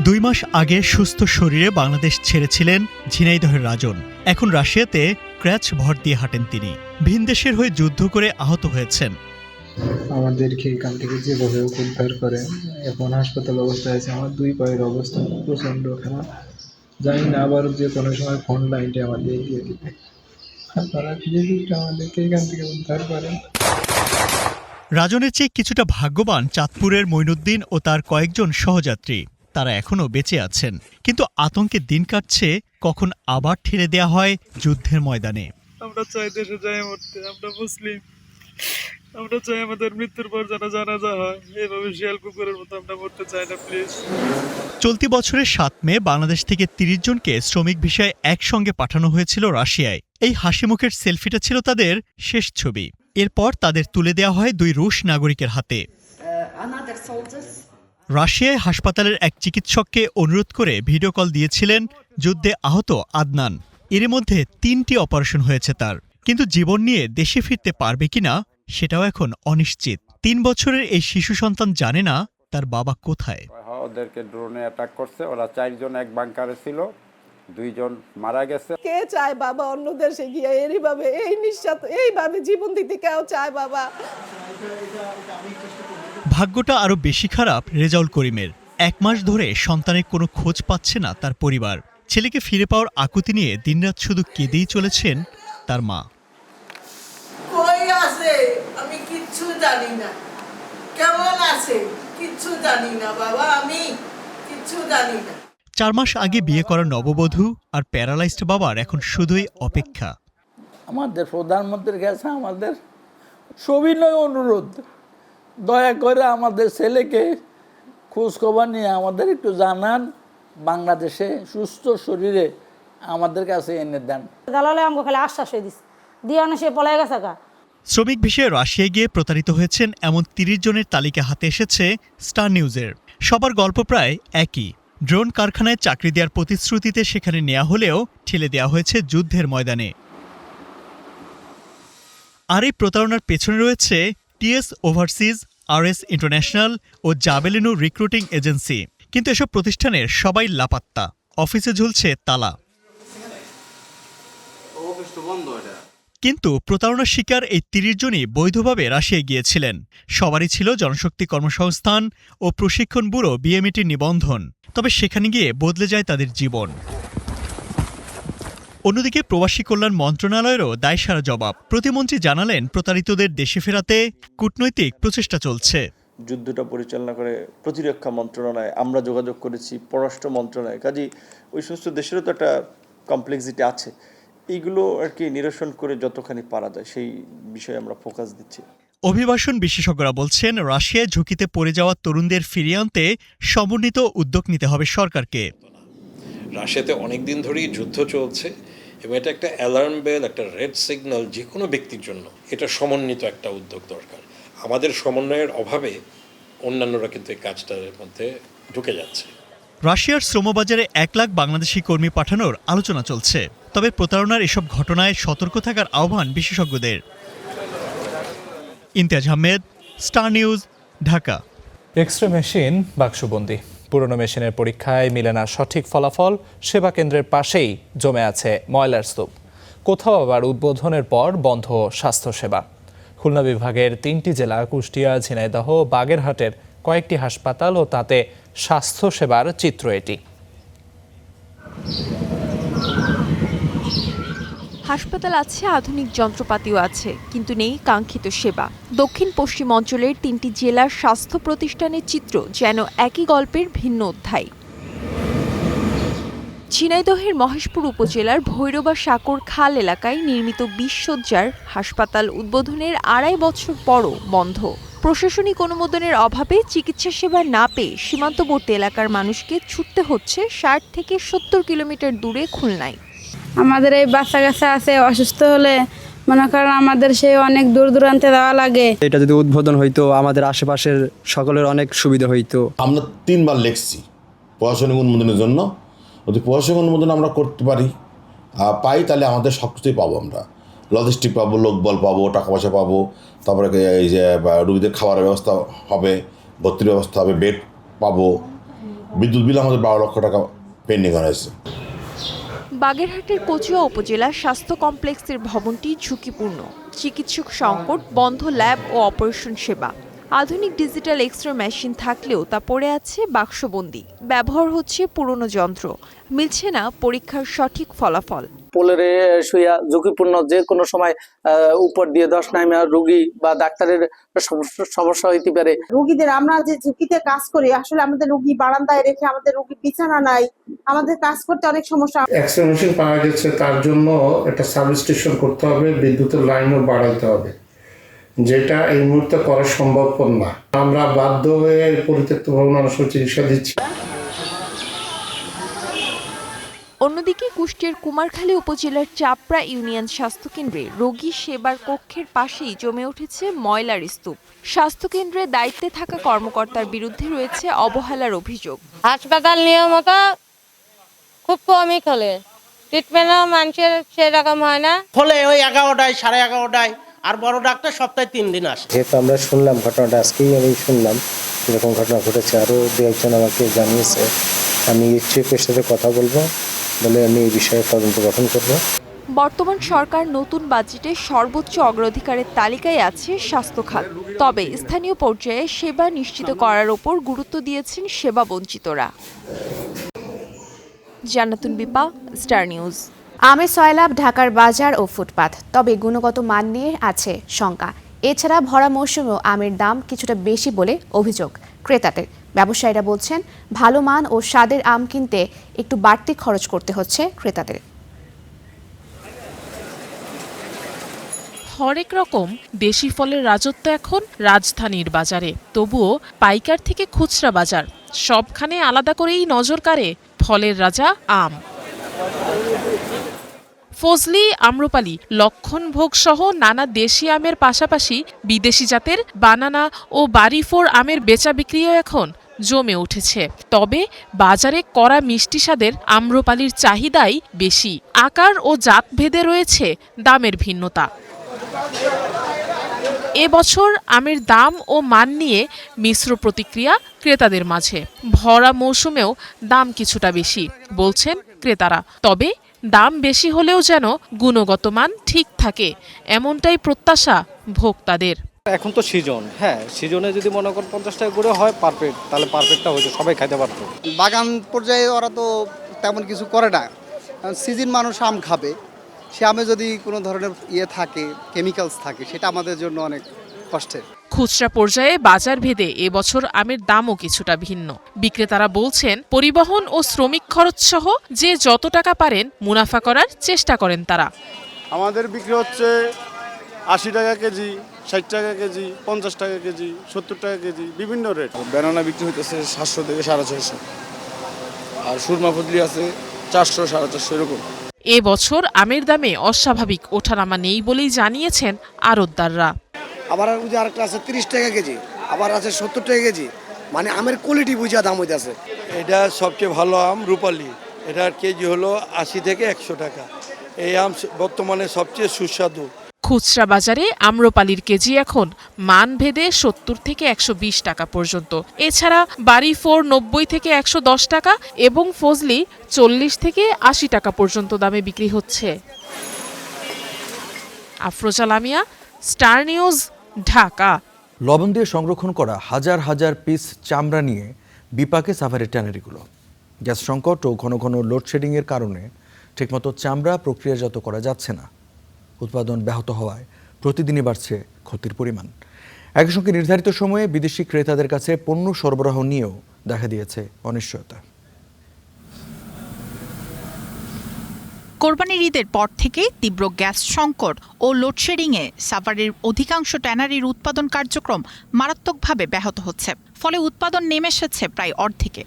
2 মাস আগে সুস্থ শরীরে বাংলাদেশ ছেড়েছিলেন ঝিনাইদহের রাজন। এখন রাশিয়াতে ক্র্যাচ ভর দিয়ে হাঁটেন তিনি। ভিনদেশের হয়ে যুদ্ধ করে আহত হয়েছেন। আমাদেরকে এখান থেকে যেভাবে উদ্ধার করে এখন হাসপাতাল অবস্থায় আছে। আমার 2 পায়ের অবস্থা প্রচণ্ড খারাপ। জানি না আবার যে কোনো সময় ফোন লাইনটা আমাদের দিয়ে দিবে। আপনারা প্লিজ আমাদেরকে এখান থেকে উদ্ধার করেন। রাজনের চেয়ে কিছুটা ভাগ্যবান চাঁদপুরের মইনুদ্দিন ও তার কয়েকজন সহযাত্রী। তারা এখনও বেঁচে আছেন, কিন্তু আতঙ্কে দিন কাটছে কখন আবার ঠেলে দেয়া হয় যুদ্ধের ময়দানে। আমরা চাই দেশে যাই মরতে, আমরা মুসলিম, আমরা চাই আমাদের মৃত্যুর পর যেন জানাজা হয়। এভাবে শিয়াল কুকুরের মতো আমরা মরতে চাই না, প্লিজ। চলতি বছরের 7 মে বাংলাদেশ থেকে 30 জনকে শ্রমিক ভিসায় একসঙ্গে পাঠানো হয়েছিল রাশিয়ায়। এই হাসিমুখের সেলফিটা ছিল তাদের শেষ ছবি। এরপর তাদের তুলে দেওয়া হয় 2 রুশ নাগরিকের হাতে। রাশিয়ায় হাসপাতালের এক চিকিৎসককে অনুরোধ করে ভিডিও কল দিয়েছিলেন যুদ্ধে আহত আদনান। এর মধ্যে 3টি অপারেশন হয়েছে তার, কিন্তু জীবন নিয়ে দেশে ফিরতে পারবে কিনা সেটাও এখন অনিশ্চিত। 3 বছরের এই শিশু সন্তান জানে না তার বাবা কোথায়। ওদেরকে ড্রোনে অ্যাটাক করছে, ওরা 4 জন এক বাংকারে ছিল, 2 জন মারা গেছে। কে চায় বাবা অন্য দেশে গিয়ে এইভাবে এই নিঃস্বার্থ এইভাবে জীবন দিতে? কেউ চায় বাবা? ভাগ্যটা আরো বেশি খারাপ রেজাউল করিমের। 1 মাস ধরে সন্তানের কোনো খোঁজ পাচ্ছে না তার পরিবার। ছেলেকে ফিরে পাওয়ার আকুতি নিয়ে দিনরাত শুধু কেঁদেই চলেছেন তার মা। কই আছে আমি কিচ্ছু জানি না, কেমন আছে কিচ্ছু জানি না বাবা, আমি কিচ্ছু জানি না। 4 মাস আগে বিয়ে করা নববধূ আর প্যারালাইজড বাবার এখন শুধুই অপেক্ষা। আমাদের প্রধানমন্ত্রীর কাছে আমাদের সবিনয় অনুরোধ, দয়া করে আমাদের ছেলেকে খোঁজখবর নিয়ে আমাদের একটু জানান, বাংলাদেশে সুস্থ শরীরে আমাদের কাছে এনে দেন। দালালে আমাকে খালি আশ্বাস হয়ে দিস দিয়ে সে পলাই গেছে। শ্রমিক ভিসায় রাশিয়ায় গিয়ে প্রতারিত হয়েছেন এমন 30 জনের তালিকা হাতে এসেছে স্টার নিউজের। সবার গল্প প্রায় একই। ড্রোন কারখানায় চাকরি দেওয়ার প্রতিশ্রুতিতে সেখানে নেওয়া হলেও ঠেলে দেওয়া হয়েছে যুদ্ধের ময়দানে। আর এই প্রতারণার পেছনে রয়েছে টিএস ওভারসিজ, আরএস ইন্টারন্যাশনাল ও জাবেলিনু রিক্রুটিং এজেন্সি। কিন্তু এসব প্রতিষ্ঠানের সবাই লাপাত্তা, অফিসে ঝুলছে তালা। কিন্তু প্রতারণার শিকার এই ৩০ জনই বৈধভাবে রাশিয়ায় গিয়েছিলেন। সবারই ছিল জনশক্তি কর্মসংস্থান ও প্রশিক্ষণ ব্যুরো বিএমইটির নিবন্ধন। তবে সেখানে গিয়ে বদলে যায় তাদের জীবন। অন্যদিকে প্রবাসী কল্যাণ মন্ত্রণালয়েরও দায়সারা জবাব। প্রতিমন্ত্রী জানালেন, প্রতারিতদের দেশে ফেরাতে কূটনৈতিক প্রচেষ্টা চলছে। যুদ্ধটা পরিচালনা করে প্রতিরক্ষা মন্ত্রণালয়, আমরা যোগাযোগ করেছি পররাষ্ট্র মন্ত্রণালয়, কাজেই ওই সমস্ত দেশেরও তো একটা কমপ্লেক্সিটি আছে। এইগুলো আর কি নিরসন করে যতখানি পারা যায় সেই বিষয়ে আমরা ফোকাস দিচ্ছি। অভিবাসন বিশেষজ্ঞরা বলছেন, রাশিয়ায় ঝুঁকিতে পড়ে যাওয়া তরুণদের ফিরিয়ে আনতে সমন্বিত উদ্যোগ নিতে হবে সরকারকে। রাশিয়াতে অনেকদিন ধরেই যুদ্ধ চলছে এবং এটা একটা অ্যালার্ম বেল, একটা রেড সিগন্যাল যে কোনো ব্যক্তির জন্য। এটা সমন্বিত একটা উদ্যোগ দরকার। আমাদের সমন্বয়ের অভাবে অন্যান্যরা কিন্তু এই কাজটার মধ্যে ঢুকে যাচ্ছে। রাশিয়ার শ্রমবাজারে ১ লাখ বাংলাদেশি কর্মী পাঠানোর আলোচনা চলছে। তবে প্রতারণার এসব ঘটনায় সতর্ক থাকার আহ্বান বিশেষজ্ঞদের। Imtiaz Ahmed, Star News, Dhaka. X-ray machine বাক্সবন্দি। পুরনো মেশিনের পরীক্ষায় মিলে না সঠিক ফলাফল। সেবা কেন্দ্রের পাশেই জমে আছে ময়লার স্তূপ। কোথাও আবার উদ্বোধনের পর বন্ধ স্বাস্থ্যসেবা। খুলনা বিভাগের 3টি জেলা কুষ্টিয়া, ঝিনাইদহ, বাগেরহাটের কয়েকটি হাসপাতাল ও তাতে স্বাস্থ্যসেবার চিত্র এটি। হাসপাতাল আছে, আধুনিক যন্ত্রপাতিও আছে, কিন্তু নেই কাঙ্ক্ষিত সেবা। দক্ষিণ পশ্চিম অঞ্চলের 3টি জেলার স্বাস্থ্য প্রতিষ্ঠানের চিত্র যেন একই গল্পের ভিন্ন অধ্যায়। ঝিনাইদহের মহেশপুর উপজেলার ভৈরবা সাকর খাল এলাকায় নির্মিত 20 শয্যার হাসপাতাল উদ্বোধনের 2.5 বছর পরও বন্ধ। প্রশাসনিক অনুমোদনের অভাবে চিকিৎসা সেবা না পেয়ে সীমান্তবর্তী এলাকার মানুষকে ছুটতে হচ্ছে 60 থেকে 70 কিলোমিটার দূরে খুলনায়। আমাদের এই বাচ্চা কাচ্চা আছে, অসুস্থ হলে মনে করেন আমাদের সে অনেক দূর দূরান্তে যাওয়া লাগে। এটা যদি উদ্বোধন হইতো আমাদের আশেপাশের সকলের অনেক সুবিধা হইতো। আমরা 3 বার লিখছি প্রশাসনিক অনুমোদনের জন্য। যদি প্রশাসনিক অনুমোদন আমরা করতে পারি পাই, তাহলে আমাদের সব কিছুই পাবো। আমরা লজিস্টিক পাবো, লোকবল পাবো, টাকা পয়সা পাবো, তারপরে এই যে রুগীদের খাবারের ব্যবস্থা হবে, ভর্তির ব্যবস্থা হবে, বেড পাবো। বিদ্যুৎ বিল আমাদের 12 লক্ষ টাকা পেন্ডিং রয়েছে। বাগেরহাটের কচুয়া উপজেলা স্বাস্থ্য কমপ্লেক্সের ভবনটি ঝুঁকিপূর্ণ। চিকিৎসক সংকট, বন্ধ ল্যাব ও অপারেশন সেবা। আধুনিক ডিজিটাল এক্স-রে মেশিন থাকলেও তা পড়ে আছে বাক্সবন্দি। ব্যবহার হচ্ছে পুরনো যন্ত্র, মিলছে না পরীক্ষার সঠিক ফলাফল। পোলেরে শুয়া ঝুঁকিপূর্ণ, যে কোনো সময় উপর দিয়ে 10 নামে রোগী বা ডাক্তারের সমস্যা হইতে পারে। রোগীদের আমরা যে ঝুঁকিতে কাজ করি, আসলে আমাদের রোগী বারান্দায় রেখে আমাদের রোগী বিছানা নাই, আমাদের কাজ করতে অনেক সমস্যা। এক্স-রে মেশিন পাওয়া গেছে, তার জন্য একটা সাবস্টেশন করতে হবে, বিদ্যুতের লাইনও বাড়াইতে হবে, যেটা এই মুহূর্তে করা সম্ভবপর না। আমরা বাধ্য হয়ে পরিত্যক্ত ভবন মানুষের চিকিৎসা দিচ্ছি। অন্যদিকে কুষ্টিয়ার কুমারখালী উপজেলার চাপড়া ইউনিয়ন স্বাস্থ্যকেন্দ্রে রোগী সেবার কক্ষের পাশেই জমে উঠেছে ময়লার স্তূপ। স্বাস্থ্যকেন্দ্রে দায়িত্বে থাকা কর্মকর্তার বিরুদ্ধে রয়েছে অবহেলার অভিযোগ। হাসপাতাল নিয়মিত খুব কমই খোলে, ট্রিটমেন্টও মানুষের সেরকম হয় না। খোলে ওই 11টায়, 11:30টায়, আর বড় ডাক্তার সপ্তাহে 3 দিন আসে। যেহেতু আমরা শুনলাম ঘটনাটা, আজকেই আমি শুনলাম এরকম ঘটনা ঘটেছে, আরও 2-1 জন আমাকে জানিয়েছে। আমি চিফের সাথে কথা বলবো, বলে আমি এই বিষয়ে তদন্ত গঠন করব। বর্তমান সরকার নতুন বাজেটে সর্বোচ্চ অগ্রাধিকারের তালিকায় আছে স্বাস্থ্য খাত। তবে স্থানীয় পর্যায়ে সেবা নিশ্চিত করার ওপর গুরুত্ব দিয়েছেন সেবা বঞ্চিতরা। জান্নাতুন বিপা, স্টার নিউজ। আমের সয়লাভ ঢাকার বাজার ও ফুটপাত, তবে গুণগত মান নিয়ে আছে শঙ্কা। এছাড়া ভরা মৌসুমেও আমের দাম কিছুটা বেশি বলে অভিযোগ ক্রেতাদের। ব্যবসায়ীরা বলছেন, ভালো মান ও স্বাদের আম কিনতে একটু বাড়তি খরচ করতে হচ্ছে ক্রেতাদের। হরেক রকম দেশি ফলের রাজত্ব এখন রাজধানীর বাজারে। তবুও পাইকার থেকে খুচরা বাজার সবখানে আলাদা করেই নজর কাড়ে ফলের রাজা আম। ফজলি, আম্রপালি, লক্ষণভোগ সহ নানা দেশি আমের পাশাপাশি বিদেশি জাতের বানানা ও বাড়িফোর আমের বেচা বিক্রিও এখন জমে উঠেছে। তবে বাজারে কড়া মিষ্টি স্বাদের আম্রপালির চাহিদাই বেশি। আকার ও জাত ভেদে রয়েছে দামের ভিন্নতা। এবছর আমের দাম ও মান নিয়ে মিশ্র প্রতিক্রিয়া ক্রেতাদের মাঝে। ভরা মৌসুমেও দাম কিছুটা বেশি বলছেন ক্রেতারা। তবে দাম বেশি হলেও যেন গুণগত মান ঠিক থাকে, এমনটাই প্রত্যাশা ভোক্তাদের। এখন তো সিজন, হ্যাঁ সিজনে যদি মনে করেন 50 টাকা করে হয় পারফেক্ট, তাহলে পারফেক্টটা হয়তো সবাই খাইতে পারতো। বাগান পর্যায়ে ওরা তো তেমন কিছু করে না, কারণ সিজন মানুষ আম খাবে, সে আমে যদি কোনো ধরনের থাকে, কেমিক্যালস থাকে, সেটা আমাদের জন্য অনেক কষ্টের। খুচরা পর্যায়ে বাজার ভেদে এবছর আমের দামও কিছুটা ভিন্ন। বিক্রেতারা বলছেন পরিবহন ও শ্রমিক খরচ সহ যে যত টাকা পারেন মুনাফা করার চেষ্টা করেন তারা। আমাদের বিক্রি হচ্ছে 80 টাকা কেজি, 60 টাকা কেজি, 50 টাকা কেজি, 70 টাকা কেজি, বিভিন্ন রেট। ব্যানানা বিক্রি হইতেছে 700 থেকে 650, আর সুরমা ফজলি আছে 400 450 এরকম। এবছর আমের দামে অস্বাভাবিক ওঠানামা নেই বলেই জানিয়েছেন আড়তদাররা। আবার আরেকটা আছে 30 টাকা কেজি, আবার আছে 70 টাকা কেজি, মানে আমের কোয়ালিটি বুঝা দাম হইতাছে। এটা সবচেয়ে ভালো আম রূপালী, এটার কেজি হলো 80 থেকে 100 টাকা। এই আম বর্তমানে সবচেয়ে সুস্বাদু। খুচরা বাজারে আম্রপালির কেজি এখন মানভেদে 70 থেকে 120 টাকা পর্যন্ত। এছাড়া বাড়ি 4 90 থেকে 110 টাকা এবং ফজলি 40 থেকে 80 টাকা পর্যন্ত দামে বিক্রি হচ্ছে। Afroza Lamia, star News, Dhaka. লবণ দিয়ে সংরক্ষণ করা হাজার হাজার পিস চামড়া নিয়ে বিপাকে সাভারের ট্যানারিগুলো। গ্যাস সংকট ও ঘন ঘন লোডশেডিংয়ের কারণে ঠিকমতো চামড়া প্রক্রিয়াজাত করা যাচ্ছে না। উৎপাদন ব্যাহত হওয়ায় প্রতিদিনই বাড়ছে ক্ষতির পরিমাণ। একই সঙ্গে নির্ধারিত সময়ে বিদেশি ক্রেতাদের কাছে পণ্য সরবরাহ নিয়েও দেখা দিয়েছে অনিশ্চয়তা। কোরবানির ঈদের পর থেকেই তীব্র গ্যাস সংকট ও লোডশেডিংয়ে সাভারের অধিকাংশ ট্যানারির উৎপাদন কার্যক্রম মারাত্মকভাবে ব্যাহত হচ্ছে। ফলে উৎপাদন নেমে এসেছে প্রায় অর্ধেকে।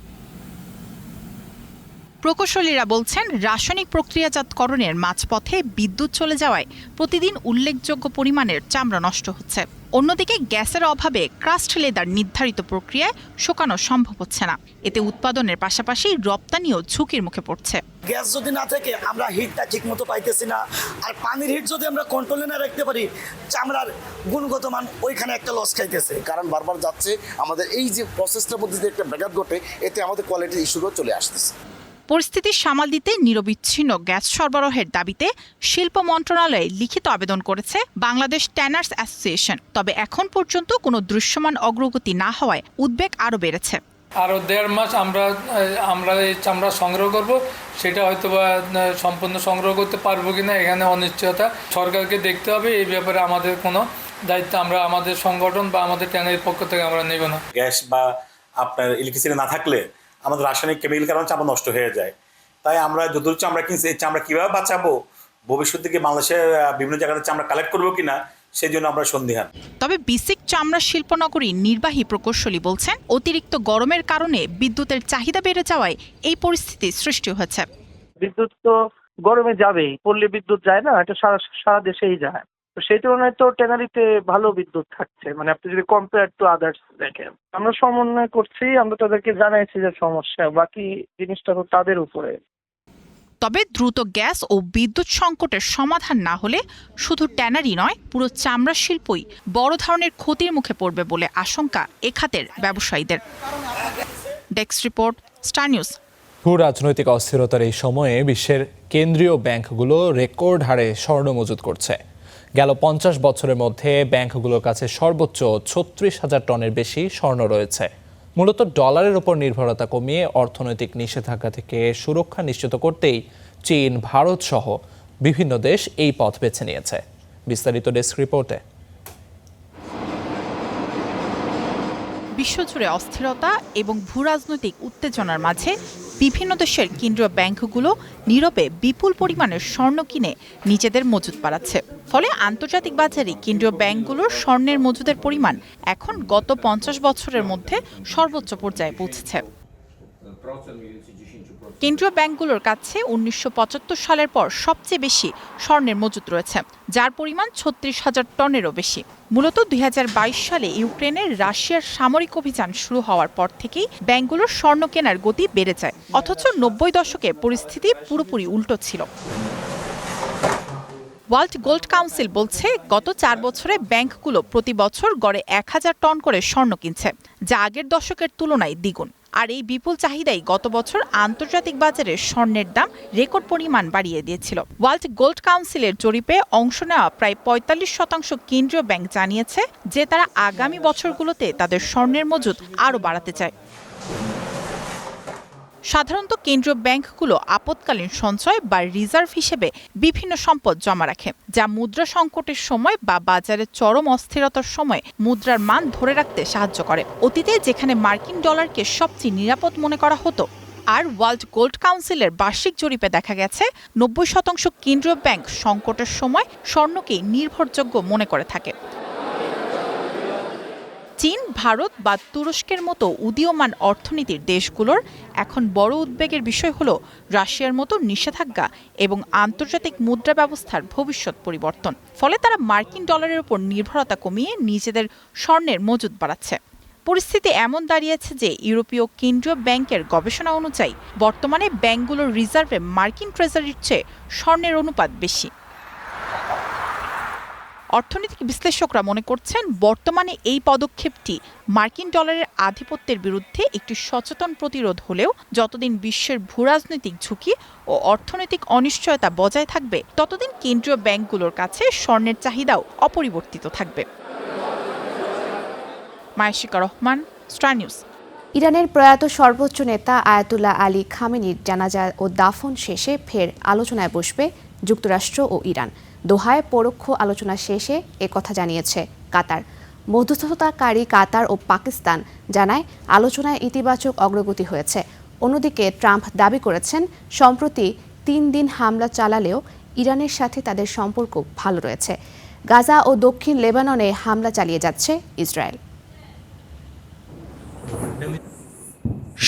প্রকৌশলীরা বলছেন রাসায়নিক প্রক্রিয়াজাতকরণের মাঝপথে বিদ্যুৎ চলে যাওয়ায় প্রতিদিন উল্লেখযোগ্য পরিমাণের চামড়া নষ্ট হচ্ছে। অন্যদিকে গ্যাসের অভাবে ক্রাস্ট লেদার নির্ধারিত প্রক্রিয়ায় শুকানো সম্ভব হচ্ছে না। এতে উৎপাদনের পাশাপাশি রপ্তানিও ঝুঁকির মুখে পড়ছে। গ্যাস যদি না থাকে আমরা হিটটা ঠিক মতো পাইতেছি না, আর পানির হিট যদি আমরা কন্ট্রোলে না রাখতে পারি চামড়ার গুণগত মান ওইখানে একটা লস খাইতেছে, কারণ বারবার যাচ্ছে আমাদের এই যে প্রসেসটার মধ্যে যে একটা ব্যাঘাত ঘটে, এতে আমাদের কোয়ালিটির ইস্যুগুলো চলে আসতেছে। পরিস্থিতি সামাল দিতে নিরবিচ্ছিন্ন গ্যাস সরবরাহের দাবিতে শিল্প মন্ত্রণালয়ে লিখিত আবেদন করেছে বাংলাদেশ ট্যানার্স অ্যাসোসিয়েশন। তবে এখন পর্যন্ত কোনো দৃশ্যমান অগ্রগতি না হওয়ায় উদ্বেগ আরও বেড়েছে। আরও 1.5 মাস আমরা এই চামড়া সংগ্রহ করব, সেটা হয়তো বা সম্পূর্ণ সংগ্রহ করতে পারবো কিনা এখানে অনিশ্চয়তা। সরকারকে দেখতে হবে, এই ব্যাপারে আমাদের কোনো দায়িত্ব আমরা আমাদের সংগঠন বা আমাদের ট্যানারির পক্ষ থেকে আমরা নেব না। গ্যাস বা আপনার ইলেকট্রিসিটি না থাকলে আমাদের রাসায়নিক কেমিক্যাল কারণে চামড়া নষ্ট হয়ে যায়। তাই আমরা যতদূর চামড়া কিনছি এই চামড়া কীভাবে বাঁচাবো, ভবিষ্যৎ থেকে বাংলাদেশের বিভিন্ন জায়গাতে চামড়া কালেক্ট করবো কিনা সেই জন্য আমরা সন্দিহান। তবে বিসিক চামড়া শিল্পনগরী নির্বাহী প্রকৌশলী বলছেন অতিরিক্ত গরমের কারণে বিদ্যুতের চাহিদা বেড়ে যাওয়ায় এই পরিস্থিতি সৃষ্টি হয়েছে। বিদ্যুৎ তো গরমে যাবেই, পল্লী বিদ্যুৎ যায় না, এটা সারা দেশেই যায়। তো সেই তুলনায় তো ট্যানারিতে ভালো বিদ্যুৎ থাকছে, মানে আপনি যদি কম্পেয়ার টু আদার্স দেখেন। আমরা সমন্বয় করছি, আমরা তাদেরকে জানাইছি যে সমস্যা, বাকি জিনিসটা তো তাদের উপরে। তবে দ্রুত গ্যাস ও বিদ্যুৎ সংকটের সমাধান না হলে শুধু ট্যানারি নয়, পুরো চামড়া শিল্পই বড় ধরনের ক্ষতির মুখে পড়বে বলে আশঙ্কা এ খাতের ব্যবসায়ীদের। Desk report, star news. ভূ রাজনৈতিক অস্থিরতার এই সময়ে বিশ্বের কেন্দ্রীয় ব্যাংকগুলো রেকর্ড হারে স্বর্ণ মজুত করছে। গেল 50 বছরের মধ্যে ব্যাংকগুলোর কাছে সর্বোচ্চ 36,000 টনের বেশি স্বর্ণ রয়েছে। মূলত ডলারের উপর নির্ভরতা কমিয়ে অর্থনৈতিক নিষেধাজ্ঞা থেকে সুরক্ষা নিশ্চিত করতেই চীন, ভারত সহ বিভিন্ন দেশ এই পথ বেছে নিয়েছে। বিস্তারিত ডেস্ক রিপোর্টে। বিশ্বজুড়ে অস্থিরতা এবং ভূরাজনৈতিক উত্তেজনার মাঝে বিভিন্ন দেশের কেন্দ্রীয় ব্যাংকগুলো নীরবে বিপুল পরিমাণের স্বর্ণ কিনে নিজেদের মজুত বাড়াচ্ছে। ফলে আন্তর্জাতিক বাজারে কেন্দ্রীয় ব্যাংকগুলোর স্বর্ণের মজুদের পরিমাণ এখন গত 50 বছরের মধ্যে সর্বোচ্চ পর্যায়ে পৌঁছেছে। কেন্দ্রীয় ব্যাংকগুলোর কাছে 1975 সালের পর সবচেয়ে বেশি স্বর্ণের মজুত রয়েছে, যার পরিমাণ 36,000 টনেরও বেশি। মূলত 2022 সালে ইউক্রেনের রাশিয়ার সামরিক অভিযান শুরু হওয়ার পর থেকেই ব্যাংকগুলোর স্বর্ণ কেনার গতি বেড়ে যায়। অথচ 90 দশকে পরিস্থিতি পুরোপুরি উল্টো ছিল। ওয়ার্ল্ড গোল্ড কাউন্সিল বলছে গত 4 বছরে ব্যাংকগুলো প্রতি বছর গড়ে 1000 টন করে স্বর্ণ কিনছে, যা আগের দশকের তুলনায় দ্বিগুণ। আর এই বিপুল চাহিদাই গত বছর আন্তর্জাতিক বাজারে স্বর্ণের দাম রেকর্ড পরিমাণ বাড়িয়ে দিয়েছিল। ওয়ার্ল্ড গোল্ড কাউন্সিলের জরিপে অংশ নেওয়া প্রায় ৪৫% কেন্দ্রীয় ব্যাংক জানিয়েছে যে তারা আগামী বছরগুলোতে তাদের স্বর্ণের মজুত আরও বাড়াতে চায়। সাধারণত কেন্দ্রীয় ব্যাংকগুলো আপৎকালীন সঞ্চয় বা রিজার্ভ হিসেবে বিভিন্ন সম্পদ জমা রাখে, যা মুদ্রা সংকটের সময় বা বাজারের চরম অস্থিরতার সময় মুদ্রার মান ধরে রাখতে সাহায্য করে। অতীতে যেখানে মার্কিন ডলারকে সবচেয়ে নিরাপদ মনে করা হতো, আর ওয়ার্ল্ড গোল্ড কাউন্সিলের বার্ষিক জরিপে দেখা গেছে ৯০% কেন্দ্রীয় ব্যাংক সংকটের সময় স্বর্ণকেই নির্ভরযোগ্য মনে করে থাকে। চীন, ভারত বা তুরস্কের মতো উদীয়মান অর্থনীতির দেশগুলোর এখন বড় উদ্বেগের বিষয় হলো রাশিয়ার মতো নিষেধাজ্ঞা এবং আন্তর্জাতিক মুদ্রা ব্যবস্থার ভবিষ্যৎ পরিবর্তন। ফলে তারা মার্কিন ডলারের উপর নির্ভরতা কমিয়ে নিজেদের স্বর্ণের মজুত বাড়াচ্ছে। পরিস্থিতি এমন দাঁড়িয়েছে যে ইউরোপীয় কেন্দ্রীয় ব্যাংকের গবেষণা অনুযায়ী বর্তমানে ব্যাংকগুলোর রিজার্ভে মার্কিন ট্রেজারির চেয়ে স্বর্ণের অনুপাত বেশি। অর্থনৈতিক বিশ্লেষকরা মনে করছেন বর্তমানে এই পদক্ষেপটি মার্কিন ডলারের আধিপত্যের বিরুদ্ধে একটি সচেতন প্রতিরোধ হলেও যতদিন বিশ্বের ভূরাজনৈতিক ঝুঁকি ও অর্থনৈতিক অনিশ্চয়তা বজায় থাকবে ততদিন কেন্দ্রীয় ব্যাংকগুলোর কাছে স্বর্ণের চাহিদাও অপরিবর্তিত থাকবে। মায়াশিকা রহমান, স্টার নিউজ। ইরানের প্রয়াত সর্বোচ্চ নেতা আয়াতুল্লাহ আলী খামেনির জানাজা ও দাফন শেষে ফের আলোচনায় বসবে যুক্তরাষ্ট্র ও ইরান। দোহায় পরোক্ষ আলোচনা শেষে একথা জানিয়েছে কাতার। মধ্যস্থতাকারী কাতার ও পাকিস্তান জানায় আলোচনায় ইতিবাচক অগ্রগতি হয়েছে। অন্যদিকে ট্রাম্প দাবি করেছেন সম্প্রতি 3 দিন হামলা চালালেও ইরানের সাথে তাদের সম্পর্ক ভালো রয়েছে। গাজা ও দক্ষিণ লেবাননে হামলা চালিয়ে যাচ্ছে ইসরায়েল।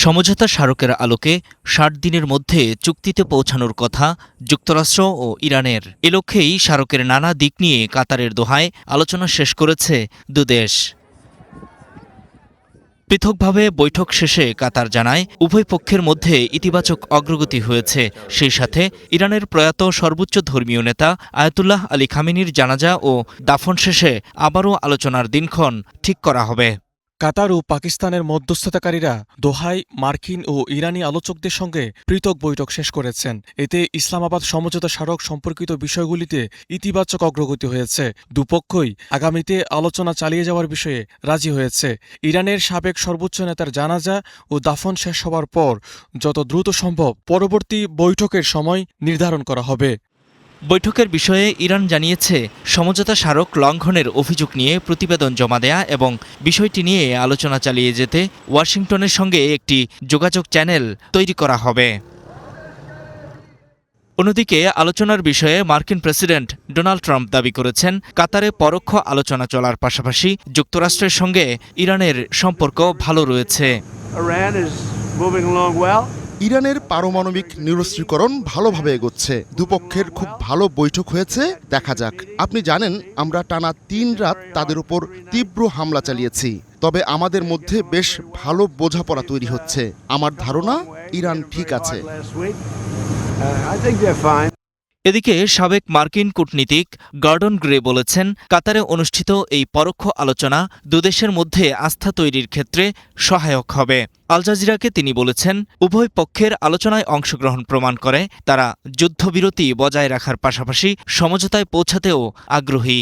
সমঝোতা স্মারকের আলোকে 60 দিনের মধ্যে চুক্তিতে পৌঁছানোর কথা যুক্তরাষ্ট্র ও ইরানের। এ লক্ষ্যেই স্মারকের নানা দিক নিয়ে কাতারের দোহায় আলোচনা শেষ করেছে দুদেশ। পৃথকভাবে বৈঠক শেষে কাতার জানায় উভয় পক্ষের মধ্যে ইতিবাচক অগ্রগতি হয়েছে। সেই সাথে ইরানের প্রয়াত সর্বোচ্চ ধর্মীয় নেতা আয়াতুল্লাহ আলী খামেনির জানাজা ও দাফন শেষে আবারও আলোচনার দিনক্ষণ ঠিক করা হবে। কাতার ও পাকিস্তানের মধ্যস্থতাকারীরা দোহায় মার্কিন ও ইরানি আলোচকদের সঙ্গে পৃথক বৈঠক শেষ করেছেন। এতে ইসলামাবাদ সমঝোতা স্মারক সম্পর্কিত বিষয়গুলিতে ইতিবাচক অগ্রগতি হয়েছে। দুপক্ষই আগামীতে আলোচনা চালিয়ে যাওয়ার বিষয়ে রাজি হয়েছে। ইরানের সাবেক সর্বোচ্চ নেতার জানাজা ও দাফন শেষ হওয়ার পর যত দ্রুত সম্ভব পরবর্তী বৈঠকের সময় নির্ধারণ করা হবে। বৈঠকের বিষয়ে ইরান জানিয়েছে সমঝোতা স্মারক লঙ্ঘনের অভিযোগ নিয়ে প্রতিবেদন জমা দেয়া এবং বিষয়টি নিয়ে আলোচনা চালিয়ে যেতে ওয়াশিংটনের সঙ্গে একটি যোগাযোগ চ্যানেল তৈরি করা হবে। অন্যদিকে আলোচনার বিষয়ে মার্কিন প্রেসিডেন্ট ডোনাল্ড ট্রাম্প দাবি করেছেন কাতারে পরোক্ষ আলোচনা চলার পাশাপাশি যুক্তরাষ্ট্রের সঙ্গে ইরানের সম্পর্ক ভালো রয়েছে। ইরানের পারমাণবিক নিরস্ত্রীকরণ ভালোভাবে এগোচ্ছে। দুপক্ষের খুব ভালো বৈঠক হয়েছে, দেখা যাক। আপনি জানেন আমরা টানা 3 রাত তাদের উপর তীব্র হামলা চালিয়েছি, তবে আমাদের মধ্যে বেশ ভালো বোঝাপড়া তৈরি হচ্ছে। আমার ধারণা ইরান ঠিক আছে। এদিকে সাবেক মার্কিন কূটনীতিক গর্ডন গ্রে বলেছেন কাতারে অনুষ্ঠিত এই পরোক্ষ আলোচনা দুদেশের মধ্যে আস্থা তৈরির ক্ষেত্রে সহায়ক হবে। আল জাজিরাকে তিনি বলেছেন উভয় পক্ষের আলোচনায় অংশগ্রহণ প্রমাণ করে তারা যুদ্ধবিরতি বজায় রাখার পাশাপাশি সমঝোতায় পৌঁছাতেও আগ্রহী।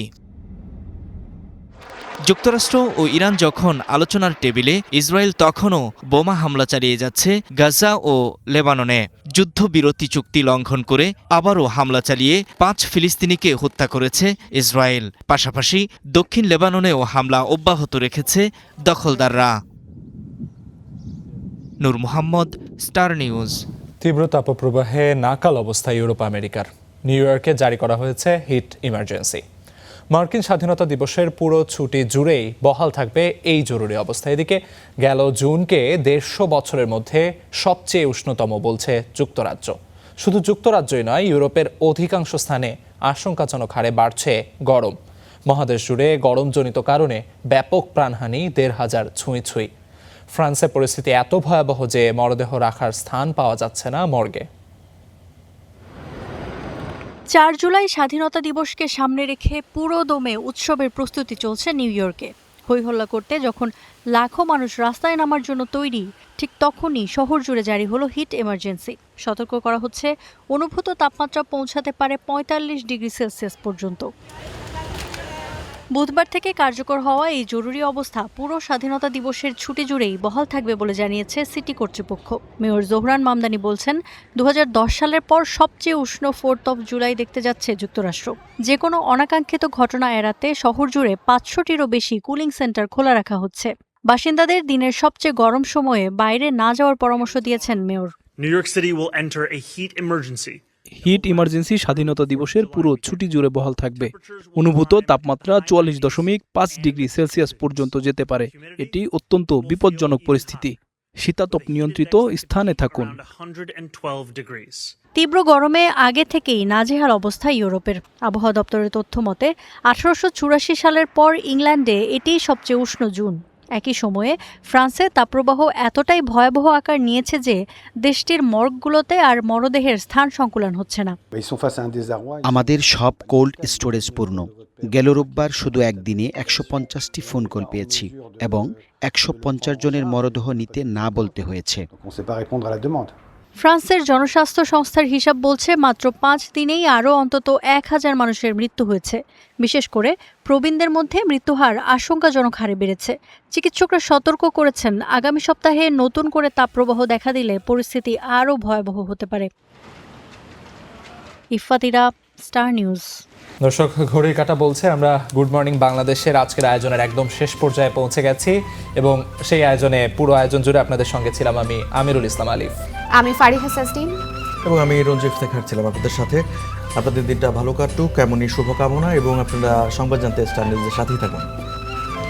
যুক্তরাষ্ট্র ও ইরান যখন আলোচনার টেবিলে, ইসরায়েল তখনও বোমা হামলা চালিয়ে যাচ্ছে গাজা ও লেবাননে। যুদ্ধবিরতি চুক্তি লঙ্ঘন করে আবারও হামলা চালিয়ে 5 ফিলিস্তিনিকে হত্যা করেছে ইসরায়েল। পাশাপাশি দক্ষিণ লেবাননেও হামলা অব্যাহত রেখেছে দখলদাররা। নূর মোহাম্মদ, স্টার নিউজ। তীব্র তাপপ্রবাহে নাকাল অবস্থা ইউরোপ আমেরিকার। নিউ ইয়র্কে জারি করা হয়েছে হিট ইমার্জেন্সি। মার্কিন স্বাধীনতা দিবসের পুরো ছুটি জুড়েই বহাল থাকবে এই জরুরি অবস্থা। এদিকে গেল জুনকে 150 বছরের মধ্যে সবচেয়ে উষ্ণতম বলছে যুক্তরাজ্য। শুধু যুক্তরাজ্যই নয়, ইউরোপের অধিকাংশ স্থানে আশঙ্কাজনক হারে বাড়ছে গরম। মহাদেশ জুড়ে গরমজনিত কারণে ব্যাপক প্রাণহানি 1,500 ছুঁই। ফ্রান্সে পরিস্থিতি এত ভয়াবহ যে মরদেহ রাখার স্থান পাওয়া যাচ্ছে না মর্গে। 4 জুলাই স্বাধীনতা দিবসকে সামনে রেখে পুরো দমে উৎসবের প্রস্তুতি চলছে নিউ ইয়র্কে। হইহল্লা করতে যখন লাখো মানুষ রাস্তায় নামার জন্য তৈরি, ঠিক তখনই শহর জুড়ে জারি হলো হিট এমার্জেন্সি। সতর্ক করা হচ্ছে অনুভূত তাপমাত্রা পৌঁছাতে পারে ৪৫ ডিগ্রি সেলসিয়াস পর্যন্ত। বুধবার থেকে কার্যকর হওয়া এই জরুরি অবস্থা পুরো স্বাধীনতা দিবসের ছুটি জুড়েই বহাল থাকবে বলে জানিয়েছে সিটি কর্তৃপক্ষ। মেয়র জোহরান মামদানি বলছেন, ২০১০ সালের পর সবচেয়ে উষ্ণ 4th of জুলাই দেখতে যাচ্ছে যুক্তরাষ্ট্র। যে কোনো অনাকাঙ্ক্ষিত ঘটনা এড়াতে শহর জুড়ে ৫০০টিরও বেশি কুলিং সেন্টার খোলা রাখা হচ্ছে। বাসিন্দাদের দিনের সবচেয়ে গরম সময়ে বাইরে না যাওয়ার পরামর্শ দিয়েছেন মেয়র। New York City will enter a heat emergency. Heat emergency স্বাধীনতা দিবসের পুরো ছুটি জুড়ে বহাল থাকবে। অনুভূত তাপমাত্রা ৪৪.৫ ডিগ্রি সেলসিয়াস পর্যন্ত যেতে পারে। এটি অত্যন্ত বিপজ্জনক পরিস্থিতি। শীতাতপ নিয়ন্ত্রিত স্থানে থাকুন। তীব্র গরমে আগে থেকেই নাজেহাল অবস্থা ইউরোপের। আবহাওয়া দপ্তরের তথ্য মতে ১৮৮৪ সালের পর ইংল্যান্ডে এটিই সবচেয়ে উষ্ণ জুন। একই সময়ে ফ্রান্সে তাপপ্রবাহ এতটাই ভয়াবহ আকার নিয়েছে যে দেশটির মর্গগুলোতে আর মরদেহের স্থান সংকুলান হচ্ছে না। আমাদের সব কোল্ড স্টোরেজ পূর্ণ। গেল রোববার শুধু একদিনে ১৫০টি ফোন কল পেয়েছি এবং ১৫০ জনের মরদেহ নিতে না বলতে হয়েছে। ফ্রান্সের জনস্বাস্থ্য সংস্থার হিসাব বলছে মাত্র ৫ দিনেই আরও অন্তত ১,০০০ মানুষের মৃত্যু হয়েছে। বিশেষ করে প্রবীণদের মধ্যে মৃত্যুহার আশঙ্কাজনক হারে বেড়েছে। চিকিৎসকরা সতর্ক করেছেন, আগামী সপ্তাহে নতুন করে তাপপ্রবাহ দেখা দিলে পরিস্থিতি আরও ভয়াবহ হতে পারে। ইফাতিরা, স্টার নিউজ। দর্শক, ঘড়ির কাঁটা বলছে আমরা গুড মর্নিং বাংলাদেশের আজকের আয়োজনের একদম শেষ পর্যায়ে পৌঁছে গেছি এবং সেই আয়োজনে পুরো আয়োজন জুড়ে আপনাদের সঙ্গে ছিলাম আমি আমিরুল ইসলাম আলিফ, আমি ফারিহা সাজদিন এবং আমি রঞ্জিত ইফতেখার ছিলাম আপনাদের সাথে। আপনাদের দিনটা ভালো কাটুক এমনই শুভকামনা এবং আপনারা সংবাদ জানতে স্টার নিউজের সাথেই থাকুন।